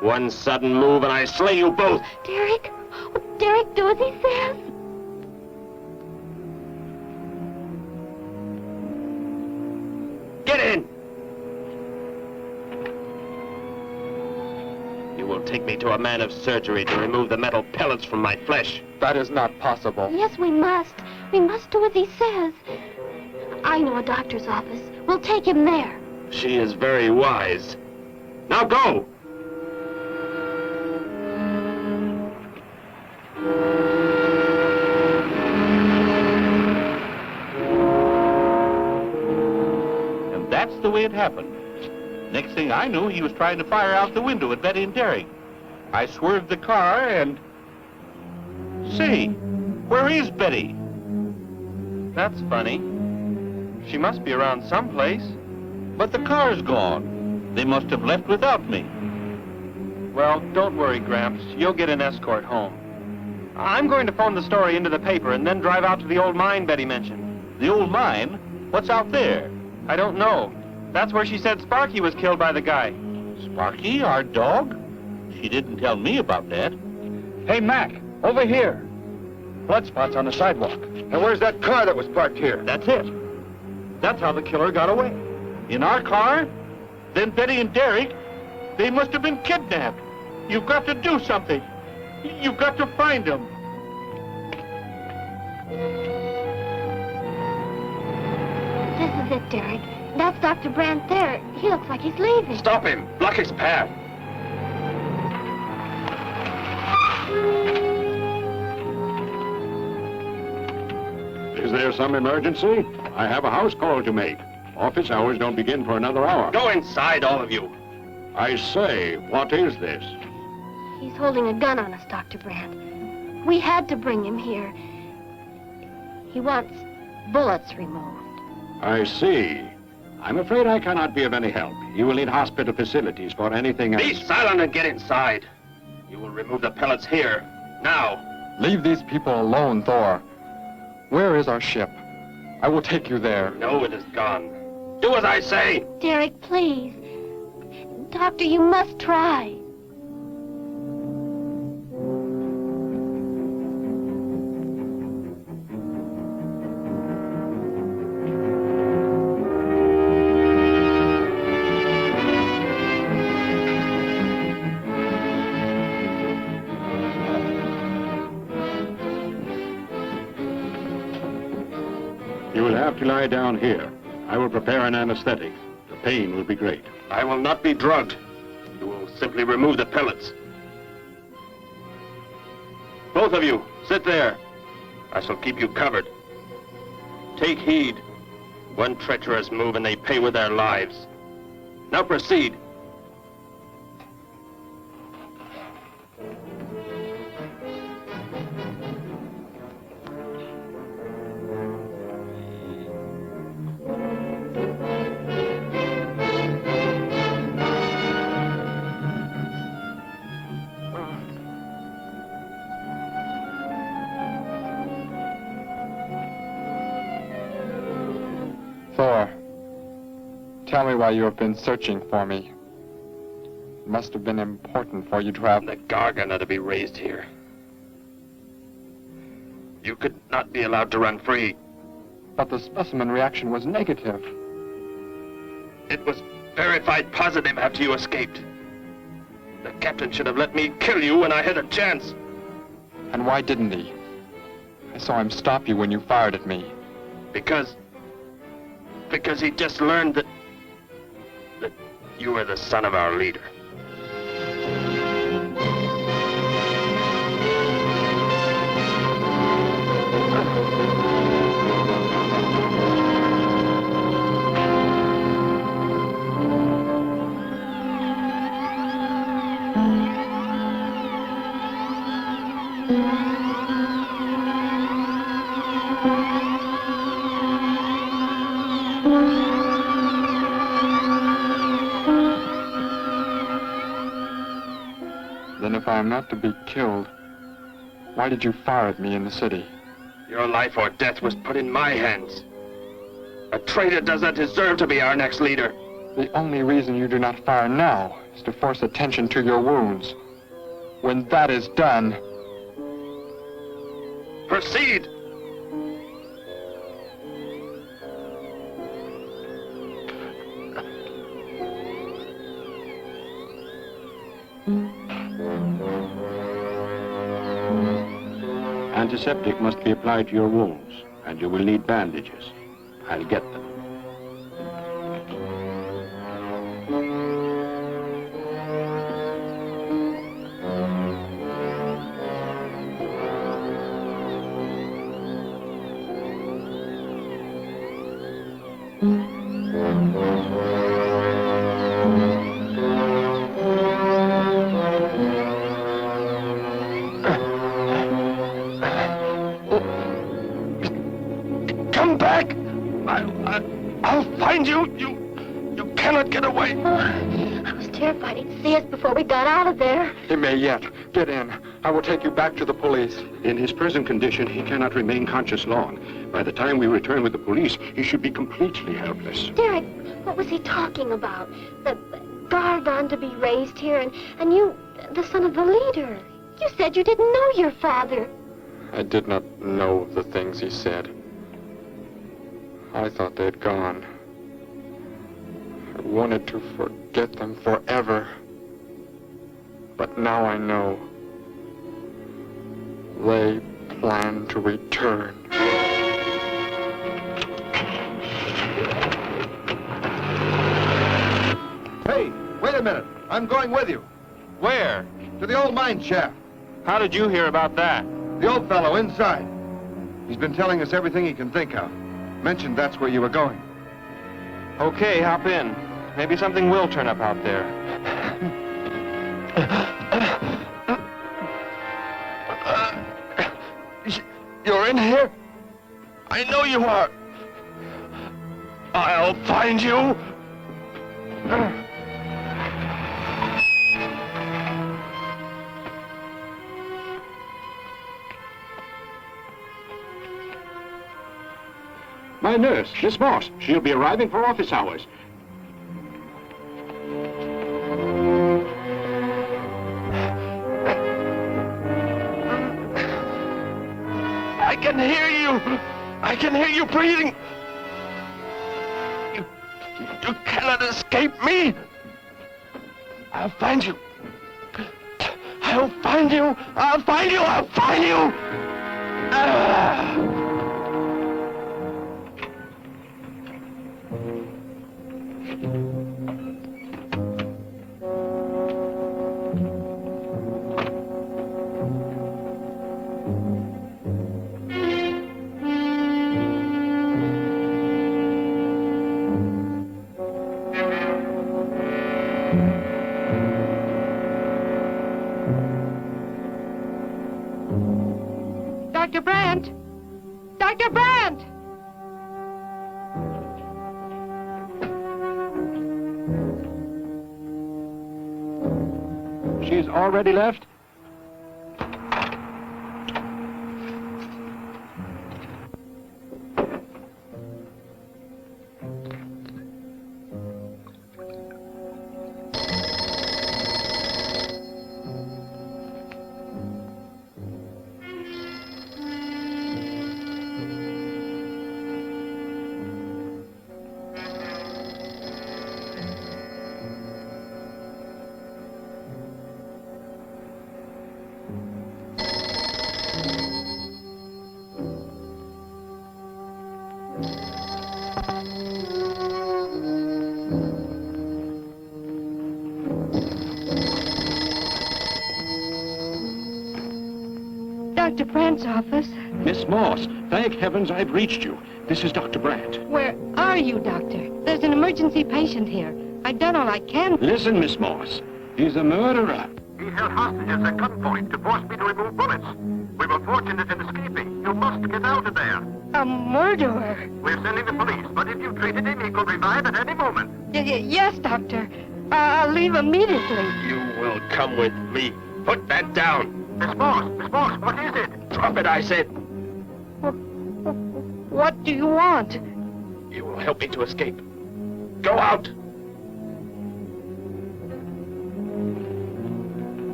D: One sudden move and I slay you both.
J: Derek? Oh, Derek, do as he says.
D: Get in! You will take me to a man of surgery to remove the metal pellets from my flesh.
E: That is not possible.
J: Yes, we must. We must do as he says. I know a doctor's office. We'll take him there.
D: She is very wise. Now go!
B: And that's the way it happened. Next thing I knew, he was trying to fire out the window at Betty and Derek. I swerved the car and... Say, where is Betty?
K: That's funny. She must be around someplace.
B: But the car's gone. They must have left without me.
K: Well, don't worry, Gramps. You'll get an escort home. I'm going to phone the story into the paper and then drive out to the old mine Betty mentioned.
B: The old mine? What's out there?
K: I don't know. That's where she said Sparky was killed by the guy.
B: Sparky, our dog? She didn't tell me about that.
O: Hey, Mac, over here. Blood spots on the sidewalk. And where's that car that was parked here?
K: That's it. That's how the killer got away.
B: In our car? Then Betty and Derek, they must have been kidnapped. You've got to do something. You've got to find them.
J: This is it, Derek. That's Dr. Brandt there. He looks like he's leaving.
D: Stop him! Block his path!
Q: Is there some emergency? I have a house call to make. Office hours don't begin for another hour.
D: Go inside, all of you.
Q: I say, what is this?
J: He's holding a gun on us, Dr. Brandt. We had to bring him here. He wants bullets removed.
Q: I see. I'm afraid I cannot be of any help. You will need hospital facilities for anything else.
D: Be silent and get inside. You will remove the pellets here, now.
E: Leave these people alone, Thor. Where is our ship? I will take you there.
D: No, it is gone. Do as I say.
J: Derek, please. Doctor, you must try.
Q: You will have to lie down here. I will prepare an anesthetic. The pain will be great.
D: I will not be drugged. You will simply remove the pellets. Both of you, sit there. I shall keep you covered. Take heed. One treacherous move and they pay with their lives. Now proceed.
E: Thor, tell me why you have been searching for me. It must have been important for you to have...
D: The Gargant are to be raised here. You could not be allowed to run free.
E: But the specimen reaction was negative.
D: It was verified positive after you escaped. The captain should have let me kill you when I had a chance.
E: And why didn't he? I saw him stop you when you fired at me.
D: Because he just learned that you were the son of our leader.
E: Then if I am not to be killed, why did you fire at me in the city?
D: Your life or death was put in my hands. A traitor does not deserve to be our next leader.
E: The only reason you do not fire now is to force attention to your wounds. When that is done...
D: Proceed!
Q: Antiseptic must be applied to your wounds, and you will need bandages. I'll get them.
D: Come back! I'll find you! You cannot get away!
J: I was terrified he'd see us before we got out of there.
E: He may yet. Get in. I will take you back to the police.
Q: In his present condition, he cannot remain conscious long. By the time we return with the police, he should be completely helpless.
J: Derek, what was he talking about? The Gargant to be raised here, and you, the son of the leader. You said you didn't know your father.
E: I did not know the things he said. I thought they'd gone. I wanted to forget them forever. But now I know. They plan to return.
R: Hey, wait a minute. I'm going with you.
K: Where?
R: To the old mine shaft.
K: How did you hear about that?
R: The old fellow inside. He's been telling us everything he can think of. Mentioned that's where you were going.
K: Okay, hop in. Maybe something will turn up out there.
S: You're in here? I know you are. I'll find you.
Q: My nurse, Miss Moss. She'll be arriving for office hours.
S: I can hear you. I can hear you breathing. You cannot escape me. I'll find you. I'll find you. I'll find you. I'll find you.
L: Dr. Brandt! Dr. Brandt!
Q: She's already left?
L: Dr. Brandt's office.
Q: Miss Moss, thank heavens I've reached you. This is Dr. Brandt.
L: Where are you, Doctor? There's an emergency patient here. I've done all I can.
Q: Listen, Miss Moss. He's a murderer.
R: He held hostages at gunpoint to force me to remove bullets. We were fortunate in escaping. You must get out of there.
L: A murderer?
R: We're sending the police, but if you treated him, he could revive at any moment.
L: Yes, Doctor. I'll leave immediately.
D: You will come with me. Put that down.
R: Miss Moss, what is it?
D: Drop it, I said.
L: What do you want?
D: You will help me to escape. Go out.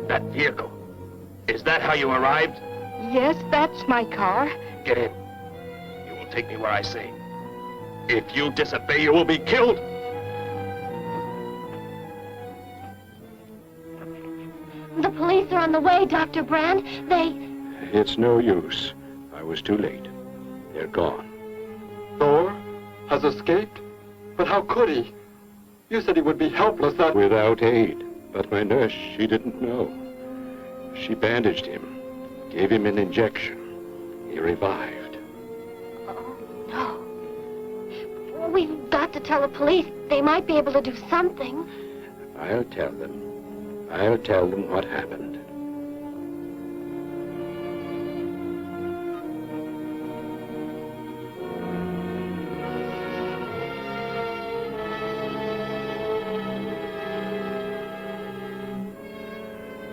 D: That vehicle. Is that how you arrived?
L: Yes, that's my car.
D: Get in. You will take me where I say. If you disobey, you will be killed.
J: The police are on the way, Dr. Brandt.
Q: It's no use. I was too late. They're gone.
E: Thor has escaped? But how could he? You said he would be helpless that...
Q: Without aid. But my nurse, she didn't know. She bandaged him, gave him an injection. He revived.
J: No. We've got to tell the police. They might be able to do something.
Q: I'll tell them. I'll tell them what happened.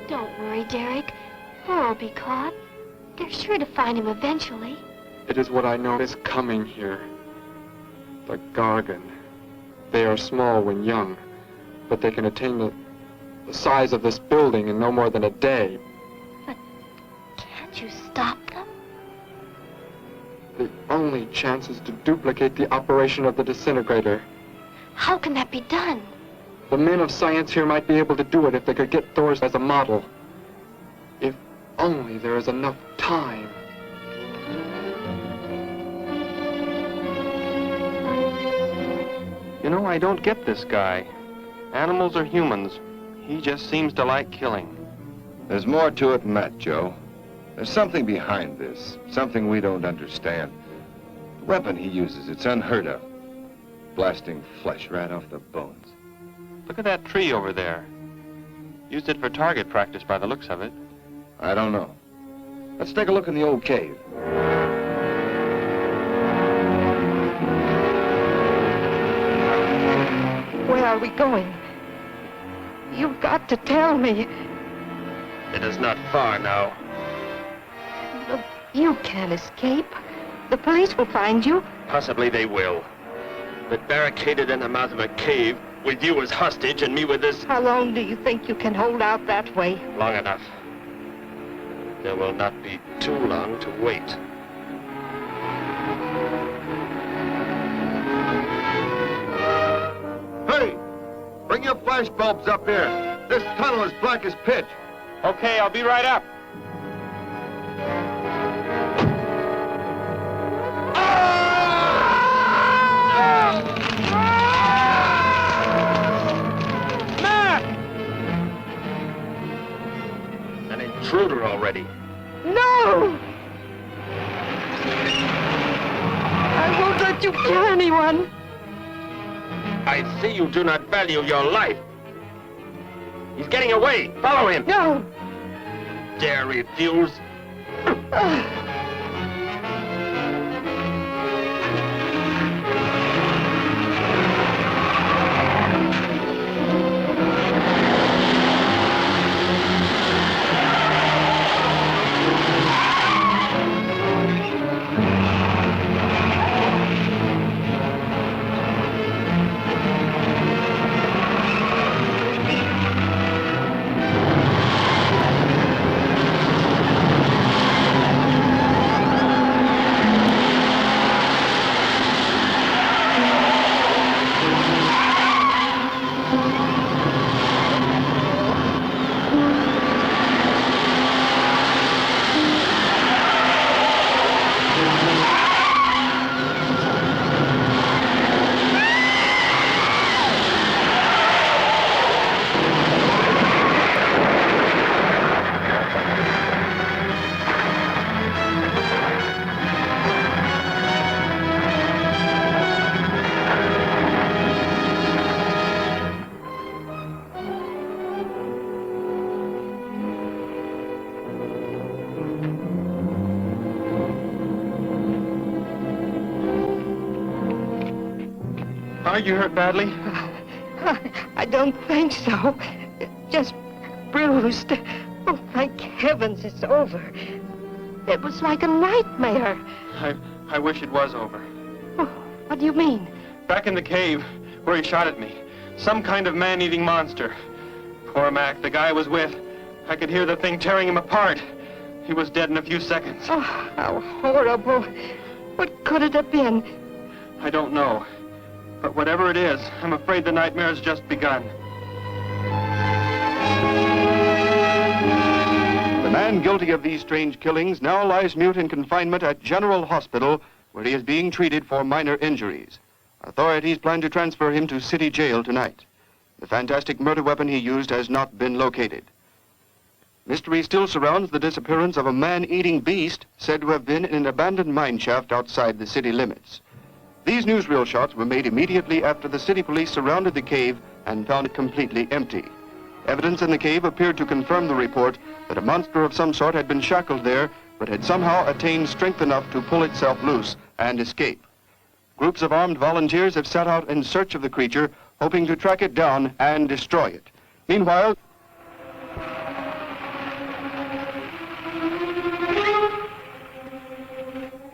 J: Don't worry, Derek. Thor will be caught. They're sure to find him eventually.
E: It is what I know is coming here. The Gargan. They are small when young, but they can attain the the size of this building in no more than a day.
J: Can't you stop them?
E: The only chance is to duplicate the operation of the disintegrator.
J: How can that be done?
E: The men of science here might be able to do it if they could get Thor's as a model. If only there is enough time.
K: You know, I don't get this guy. Animals or humans, he just seems to like killing.
Q: There's more to it than that, Joe. There's something behind this, something we don't understand. The weapon he uses, it's unheard of. Blasting flesh right off the bones.
K: Look at that tree over there. Used it for target practice by the looks of it.
Q: I don't know. Let's take a look in the old cave.
L: Where are we going? You've got to tell me.
D: It is not far now.
L: Look, you can't escape. The police will find you.
D: Possibly they will. But barricaded in the mouth of a cave, with you as hostage and me with this...
L: How long do you think you can hold out that way?
D: Long enough. There will not be too long to wait.
I: Hey! Bring your flash bulbs up here. This tunnel is black as pitch.
K: Okay, I'll be right up.
D: An intruder already.
L: No! I won't let you kill anyone.
D: I see you do not value your life. He's getting away. Follow him.
L: No.
D: Dare refuse?
K: Are you hurt badly?
L: I don't think so. Just bruised. Oh, thank heavens it's over. It was like a nightmare.
K: I wish it was over.
L: Oh, what do you mean?
K: Back in the cave, where he shot at me. Some kind of man-eating monster. Poor Mac, the guy I was with. I could hear the thing tearing him apart. He was dead in a few seconds.
L: Oh, how horrible. What could it have been?
K: I don't know. But whatever it is, I'm afraid the nightmare's just begun.
P: The man guilty of these strange killings now lies mute in confinement at General Hospital, where he is being treated for minor injuries. Authorities plan to transfer him to City Jail tonight. The fantastic murder weapon he used has not been located. Mystery still surrounds the disappearance of a man-eating beast said to have been in an abandoned mine shaft outside the city limits. These newsreel shots were made immediately after the city police surrounded the cave and found it completely empty. Evidence in the cave appeared to confirm the report that a monster of some sort had been shackled there, but had somehow attained strength enough to pull itself loose and escape. Groups of armed volunteers have set out in search of the creature, hoping to track it down and destroy it. Meanwhile,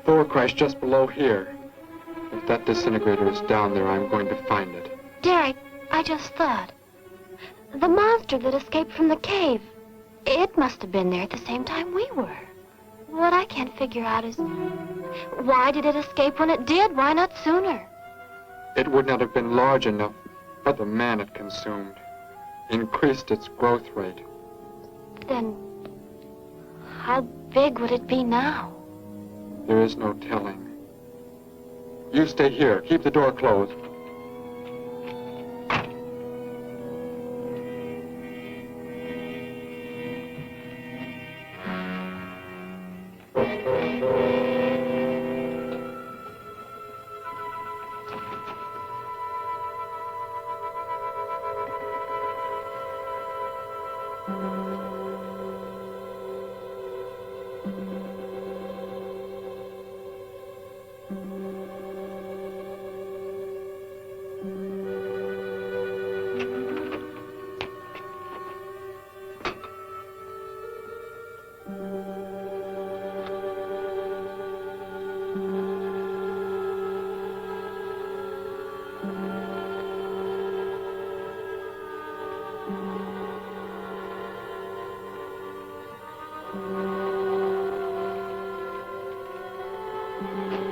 E: Thor crashed just below here. If that disintegrator is down there, I'm going to find it.
J: Derek, I just thought. The monster that escaped from the cave. It must have been there at the same time we were. What I can't figure out is, why did it escape when it did? Why not sooner?
E: It would not have been large enough, but the man it consumed increased its growth rate.
J: Then, how big would it be now?
E: There is no telling. You stay here. Keep the door closed.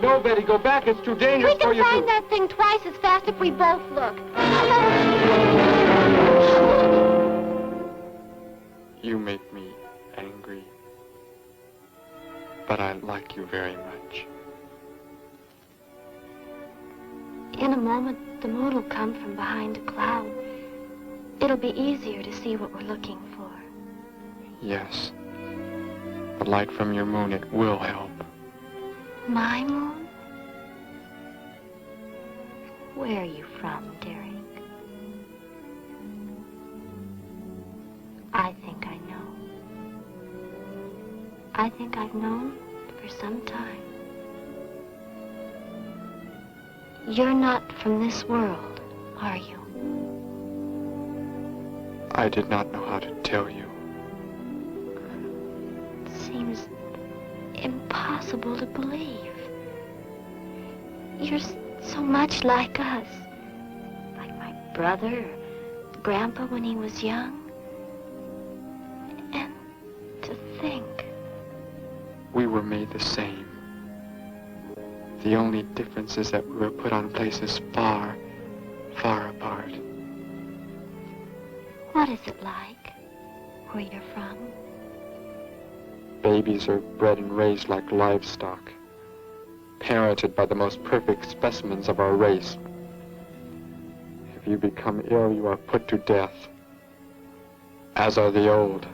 E: No, Betty, go back. It's too dangerous
J: We
E: for
J: can
E: you
J: find
E: to...
J: that thing twice as fast if we both look.
E: You make me angry. But I like you very much.
J: In a moment, the moon will come from behind a cloud. It'll be easier to see what we're looking for.
E: Yes. The light from your moon, it will help.
J: My moon? Where are you from, Derek? I think I know. I think I've known for some time. You're not from this world, are you?
E: I did not know how to tell you.
J: It seems impossible to believe. You're so much like us. Like my brother, or Grandpa when he was young. And to think.
E: We were made the same. The only difference is that we were put on places far, far apart.
J: What is it like, where you're from?
E: Babies are bred and raised like livestock, parented by the most perfect specimens of our race. If you become ill, you are put to death, as are the old.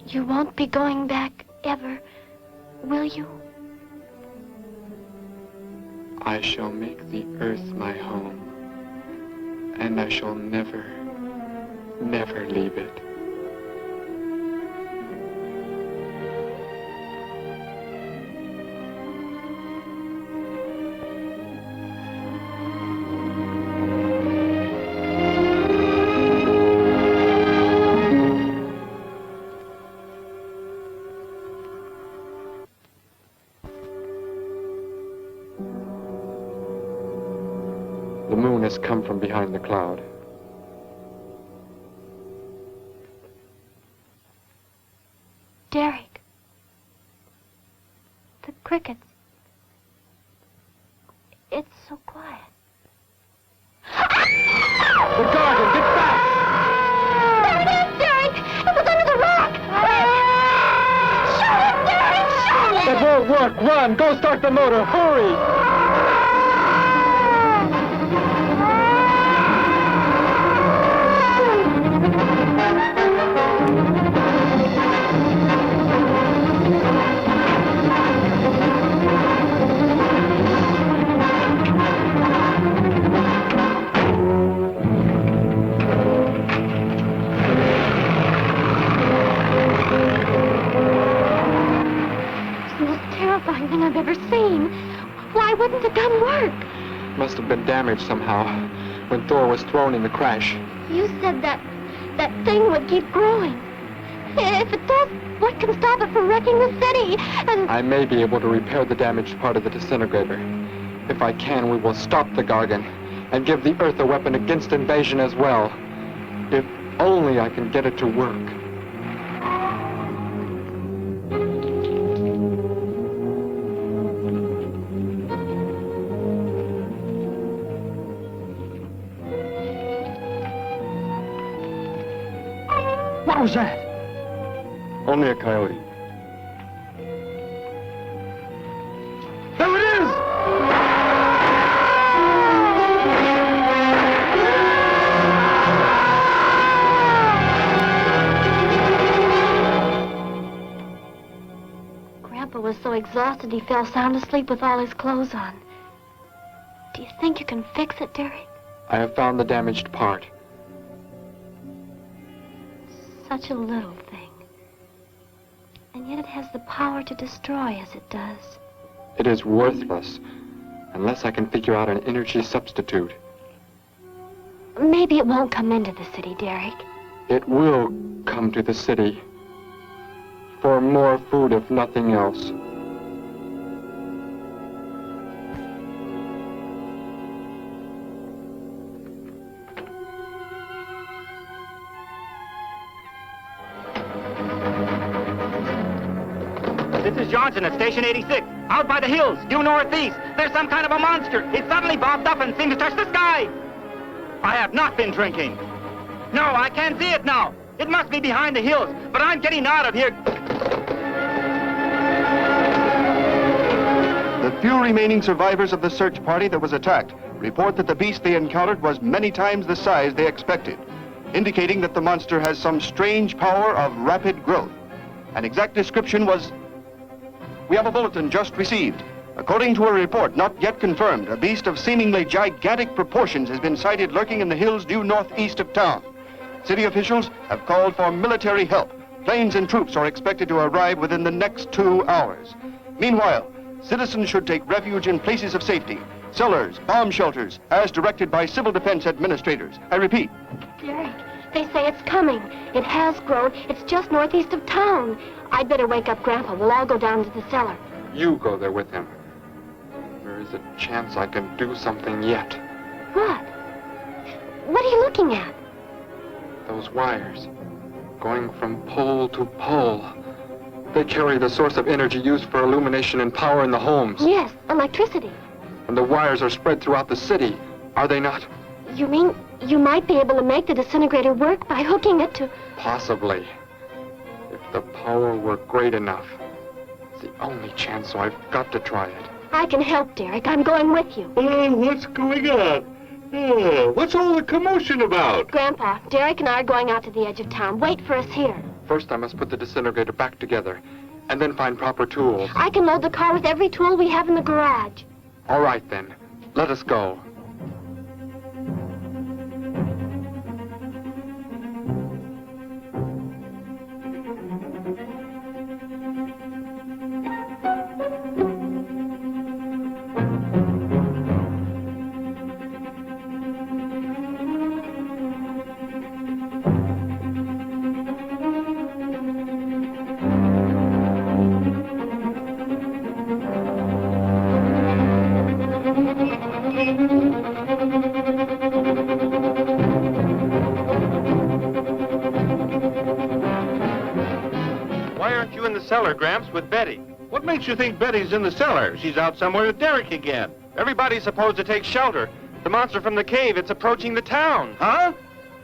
J: You won't be going back ever, will you?
E: I shall make the earth my home, and I shall never, never leave it. The moon has come from behind the cloud.
J: Derek. The crickets. It's so quiet.
E: The garden, get back!
J: There it is, Derek! It was under the rock! Shoot it, Derek! Shoot it!
E: That won't work! Run! Go start the motor! Hurry!
J: Thing I've ever seen. Why wouldn't the gun work?
E: Must have been damaged somehow when Thor was thrown in the crash.
J: You said that thing would keep growing. If it does, what can stop it from wrecking the city? And
E: I may be able to repair the damaged part of the disintegrator. If I can, we will stop the Gargan and give the Earth a weapon against invasion as well. If only I can get it to work.
G: What was that?
E: Only a coyote.
G: There it is!
J: Grandpa was so exhausted he fell sound asleep with all his clothes on. Do you think you can fix it, Derek?
E: I have found the damaged part.
J: Such a little thing. And yet it has the power to destroy as it does.
E: It is worthless unless I can figure out an energy substitute.
J: Maybe it won't come into the city, Derek.
E: It will come to the city. For more food, if nothing else.
T: This is Johnson at Station 86. Out by the hills, due northeast. There's some kind of a monster. It suddenly bobbed up and seemed to touch the sky. I have not been drinking. No, I can't see it now. It must be behind the hills, but I'm getting out of here.
P: The few remaining survivors of the search party that was attacked report that the beast they encountered was many times the size they expected, indicating that the monster has some strange power of rapid growth. An exact description was... We have a bulletin just received. According to a report not yet confirmed, a beast of seemingly gigantic proportions has been sighted lurking in the hills due northeast of town. City officials have called for military help. Planes and troops are expected to arrive within the next 2 hours. Meanwhile, citizens should take refuge in places of safety, cellars, bomb shelters, as directed by civil defense administrators. I repeat.
J: Derek, they say it's coming. It has grown. It's just northeast of town. I'd better wake up Grandpa. We'll all go down to the cellar.
E: You go there with him. There is a chance I can do something yet.
J: What? What are you looking at?
E: Those wires, going from pole to pole. They carry the source of energy used for illumination and power in the homes.
J: Yes, electricity.
E: And the wires are spread throughout the city, are they not?
J: You mean you might be able to make the disintegrator work by hooking it to...
E: Possibly. If the power were great enough. It's the only chance, so I've got to try it.
J: I can help, Derek. I'm going with you.
B: Oh, what's going on? Oh, what's all the commotion about?
J: Grandpa, Derek and I are going out to the edge of town. Wait for us here.
E: First, I must put the disintegrator back together, and then find proper tools.
J: I can load the car with every tool we have in the garage.
E: All right, then. Let us go.
K: Cellar, Gramps, with Betty.
C: What makes you think Betty's in the cellar? She's out somewhere with Derek again.
K: Everybody's supposed to take shelter. The monster from the cave, it's approaching the town.
C: Huh?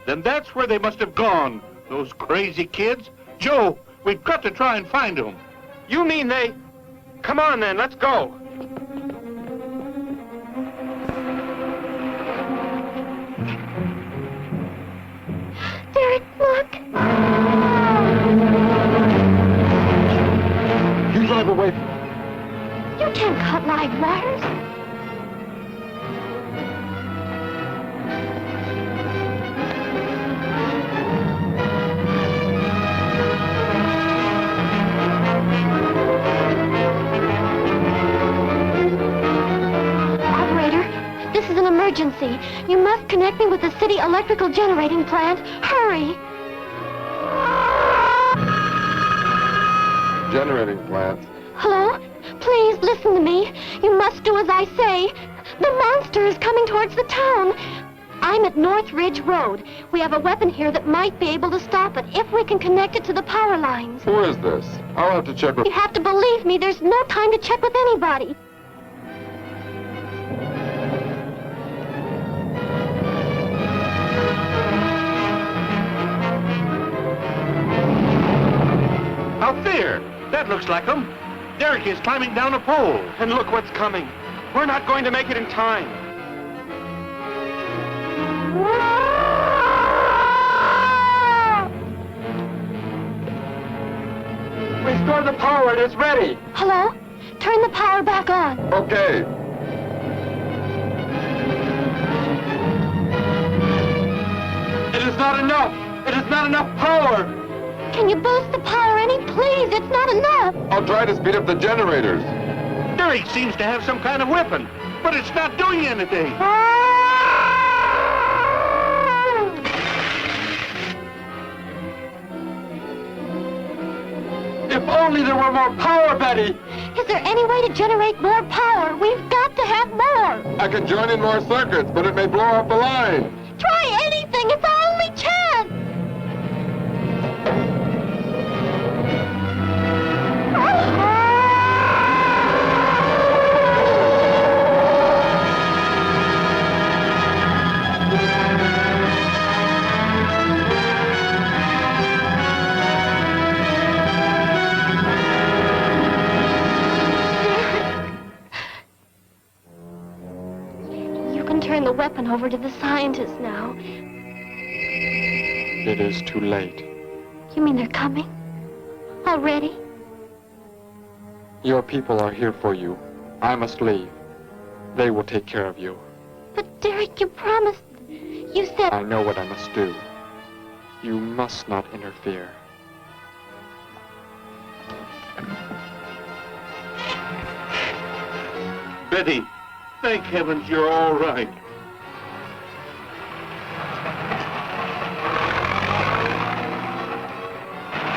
C: Then that's where they must have gone. Those crazy kids. Joe, we've got to try and find them.
K: You mean they... Come on, then, let's go.
J: Derek, look.
E: You drive away.
J: You can't cut live wires. Operator, this is an emergency. You must connect me with the city electrical generating plant. Hurry!
E: Generating plant.
J: Hello? Please listen to me. You must do as I say. The monster is coming towards the town. I'm at North Ridge Road. We have a weapon here that might be able to stop it if we can connect it to the power lines.
O: Who is this? I'll have to check with...
J: You have to believe me. There's no time to check with anybody.
C: Out there! That looks like him. Derek is climbing down a pole.
K: And look what's coming. We're not going to make it in time.
E: Restore the power. It is ready.
J: Hello? Turn the power back on.
O: Okay.
E: It is not enough. It is not enough power.
J: Can you boost the power any? Please, it's not enough.
O: I'll try to speed up the generators.
C: Derek seems to have some kind of weapon, but it's not doing anything.
E: If only there were more power, Betty.
J: Is there any way to generate more power? We've got to have more.
O: I can join in more circuits, but it may blow up the line.
J: Try anything. It's our only chance. You can turn the weapon over to the scientists now.
E: It is too late.
J: You mean they're coming? Already?
E: Your people are here for you. I must leave. They will take care of you.
J: But Derek, you promised. You said...
E: I know what I must do. You must not interfere.
C: Betty, thank heavens you're all right.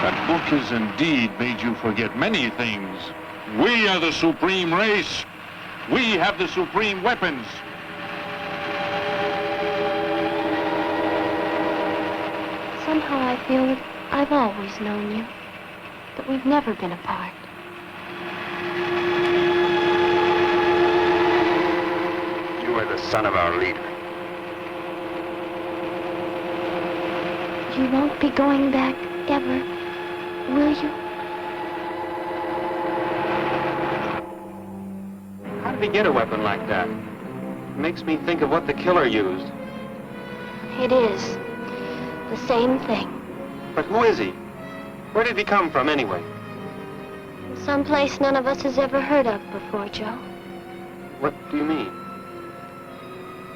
C: That book has indeed made you forget many things. We are the supreme race. We have the supreme weapons.
J: Somehow I feel that I've always known you. That we've never been apart.
H: You are the son of our leader.
J: You won't be going back ever, will you?
K: How did he get a weapon like that? It makes me think of what the killer used.
J: It is. The same thing.
K: But who is he? Where did he come from, anyway?
J: Someplace none of us has ever heard of before, Joe.
K: What do you mean?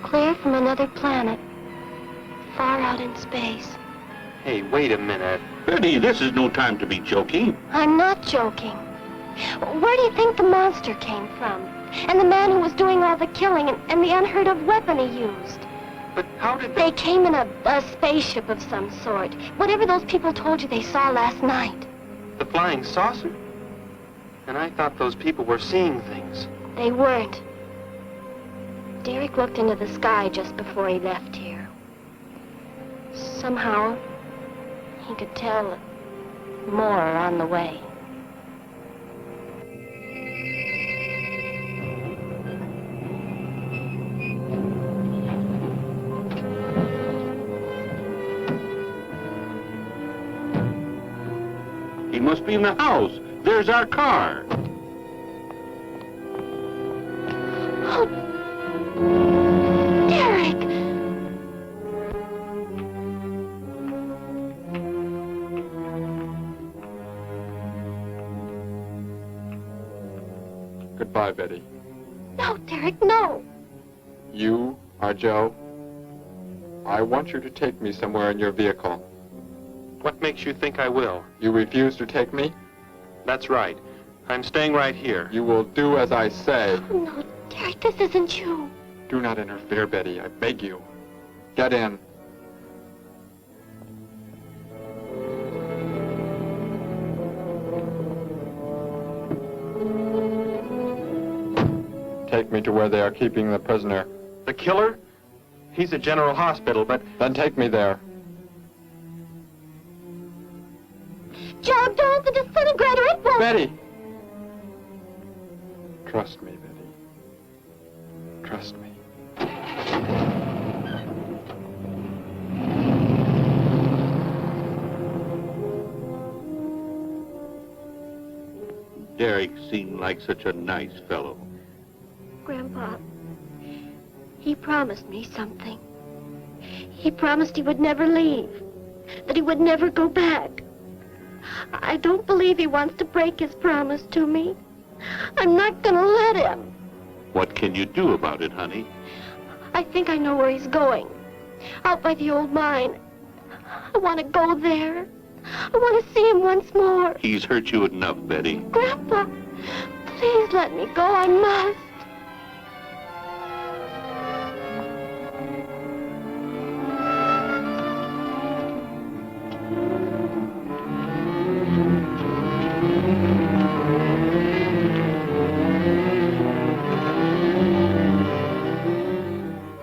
J: Clear from another planet. Far out in space.
K: Hey, wait a minute.
C: Betty, this is no time to be joking.
J: I'm not joking. Where do you think the monster came from? And the man who was doing all the killing and the unheard of weapon he used?
K: But how did
J: they came in a spaceship of some sort. Whatever those people told you they saw last night.
K: The flying saucer? And I thought those people were seeing things.
J: They weren't. Derek looked into the sky just before he left here. Somehow, he could tell that more are on the way.
C: He must be in the house. There's our car.
J: Oh, Derek!
E: Goodbye, Betty.
J: No, Derek, no!
E: You are Joe. I want you to take me somewhere in your vehicle.
K: What makes you think I will?
E: You refuse to take me?
K: That's right. I'm staying right here.
E: You will do as I say.
J: Oh, no, Derek, this isn't you.
E: Do not interfere, Betty. I beg you. Get in. take me to where they are keeping the prisoner.
K: The killer? He's at General Hospital, but...
E: Then take me there.
J: Joe, don't! The disintegrator, it won't...
E: Betty! Trust me, Betty. Trust me.
B: Derek seemed like such a nice fellow.
J: Grandpa, he promised me something. He promised he would never leave, that he would never go back. I don't believe he wants to break his promise to me. I'm not gonna let him.
B: What can you do about it, honey?
J: I think I know where he's going. Out by the old mine. I want to go there. I want to see him once more.
B: He's hurt you enough, Betty.
J: Grandpa, please let me go. I must.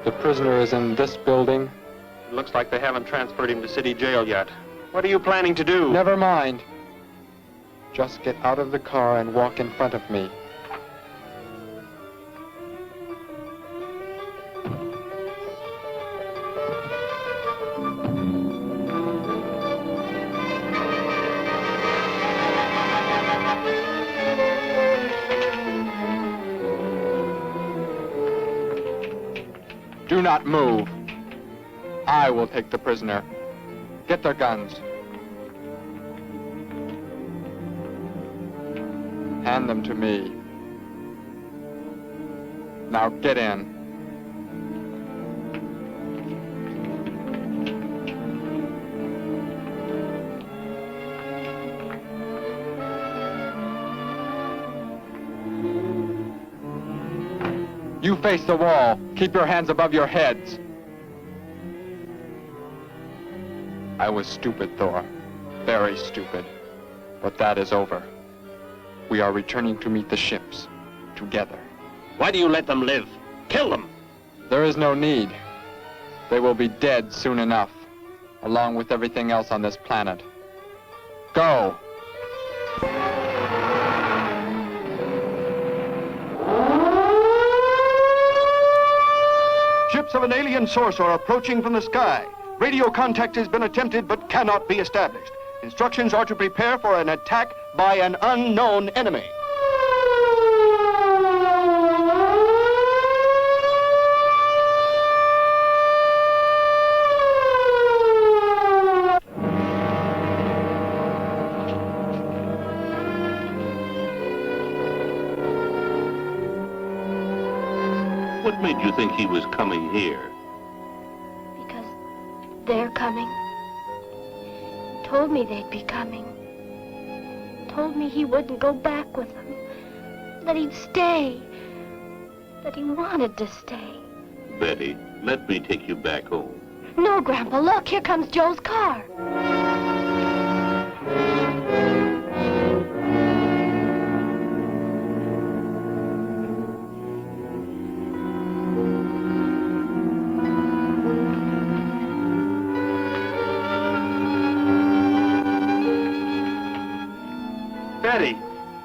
E: The prisoner is in this building.
K: It looks like they haven't transferred him to city jail yet. What are you planning to do?
E: Never mind. Just get out of the car and walk in front of me. Do not move. I will take the prisoner. Get their guns. Hand them to me. Now get in. You face the wall. Keep your hands above your heads. I was stupid, Thor. Very stupid. But that is over. We are returning to meet the ships. Together.
D: Why do you let them live? Kill them!
E: There is no need. They will be dead soon enough, along with everything else on this planet. Go!
P: Ships of an alien source are approaching from the sky. Radio contact has been attempted but cannot be established. Instructions are to prepare for an attack by an unknown enemy.
B: What made you think he was coming here?
J: Because they're coming. Told me they'd be coming. Told me he wouldn't go back with them. That he'd stay. That he wanted to stay.
B: Betty, let me take you back home.
J: No, Grandpa, look, here comes Joe's car.
K: Betty!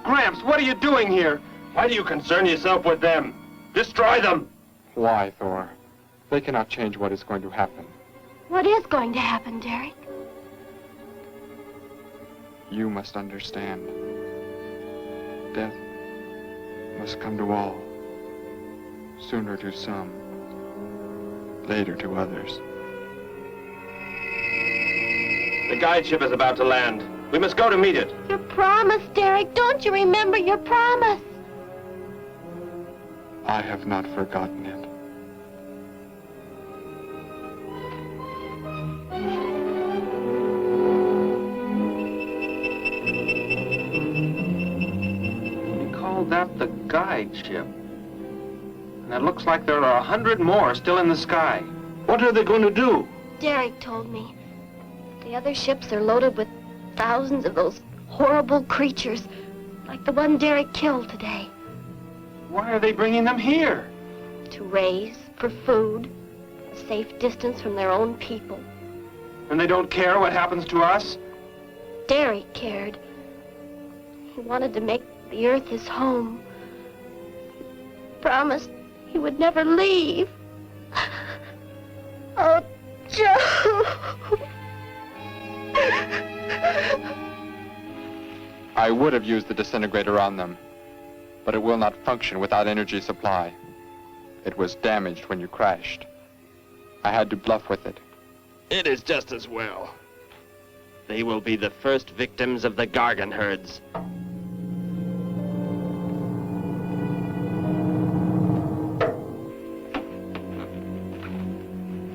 K: Gramps, what are you doing here?
D: Why do you concern yourself with them? Destroy them!
E: Why, Thor? They cannot change what is going to happen.
J: What is going to happen, Derek?
E: You must understand. Death must come to all. Sooner to some, later to others.
D: The guide ship is about to land. We must go to meet it.
J: Your promise, Derek. Don't you remember your promise?
E: I have not forgotten it.
K: We called that the guide ship. And it looks like there are 100 more still in the sky.
B: What are they going to do?
J: Derek told me. The other ships are loaded with thousands of those horrible creatures, like the one Derek killed today.
K: Why are they bringing them here?
J: To raise, for food, a safe distance from their own people.
K: And they don't care what happens to us?
J: Derek cared. He wanted to make the earth his home. He promised he would never leave. Oh, Joe!
E: I would have used the disintegrator on them, but it will not function without energy supply. It was damaged when you crashed. I had to bluff with it.
D: It is just as well. They will be the first victims of the Gargan herds.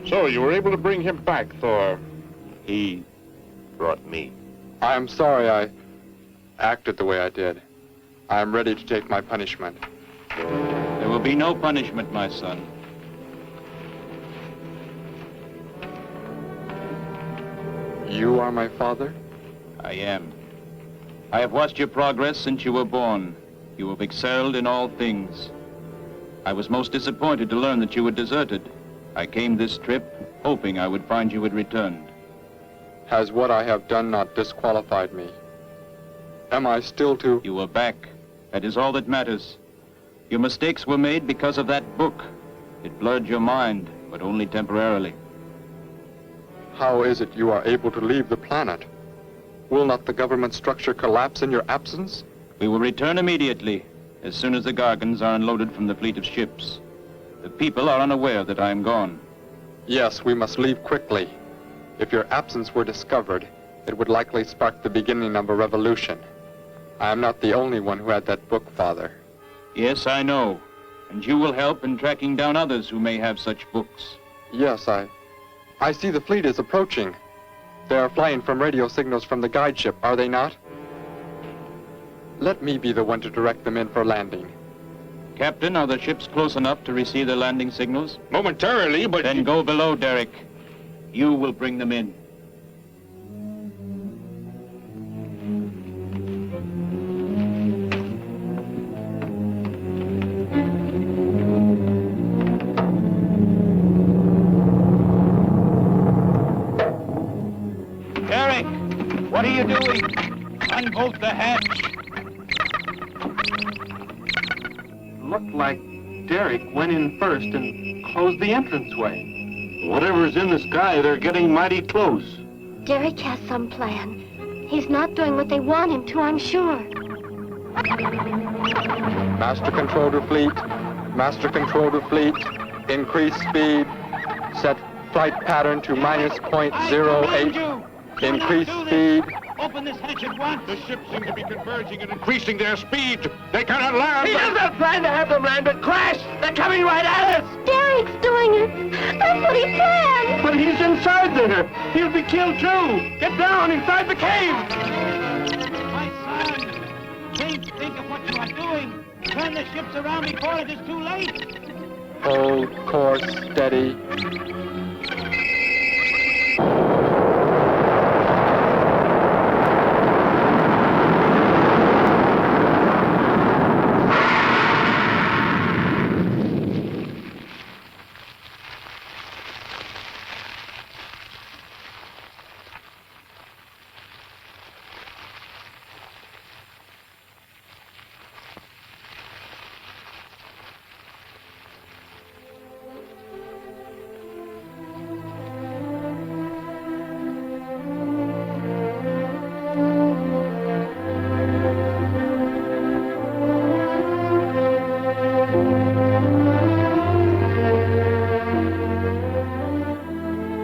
C: So you were able to bring him back, Thor?
D: He brought me.
E: I am sorry I acted the way I did. I am ready to take my punishment.
F: There will be no punishment, my son.
E: You are my father?
F: I am. I have watched your progress since you were born. You have excelled in all things. I was most disappointed to learn that you had deserted. I came this trip hoping I would find you had returned.
E: Has what I have done not disqualified me? Am I still to...
F: You were back. That is all that matters. Your mistakes were made because of that book. It blurred your mind, but only temporarily.
E: How is it you are able to leave the planet? Will not the government structure collapse in your absence?
F: We will return immediately, as soon as the Gargans are unloaded from the fleet of ships. The people are unaware that I am gone.
E: Yes, we must leave quickly. If your absence were discovered, it would likely spark the beginning of a revolution. I am not the only one who had that book, Father.
F: Yes, I know. And you will help in tracking down others who may have such books.
E: Yes, I see the fleet is approaching. They are flying from radio signals from the guide ship, are they not? Let me be the one to direct them in for landing.
F: Captain, are the ships close enough to receive the landing signals?
C: Momentarily, but...
F: Then go below, Derek. You will bring them in. Derek, what are you doing? Unbolt the hatch.
K: Looked like Derek went in first and closed the entranceway.
C: Whatever's in the sky, they're getting mighty close.
J: Derek has some plan. He's not doing what they want him to, I'm sure.
E: Master control to fleet. Master control to fleet. Increase speed. Set flight pattern to -0.08. Increase speed.
C: Open this hatch at once. The ships seem to be converging and increasing their speed. They cannot land.
S: He does not plan to have them land, but crash! They're coming right at us!
J: Derek's doing it. That's what he planned.
K: But he's inside there. He'll be killed too. Get down inside the cave.
U: My son, think of what you are doing. Turn the ships around before it is too late.
E: Hold course steady.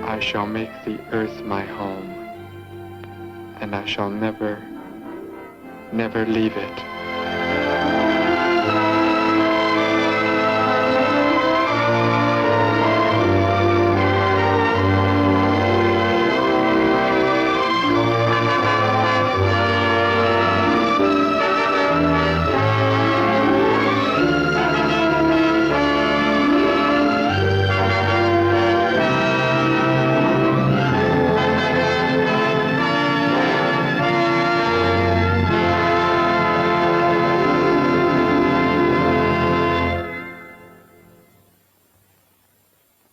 E: I shall make the earth my home, and I shall never, never leave it.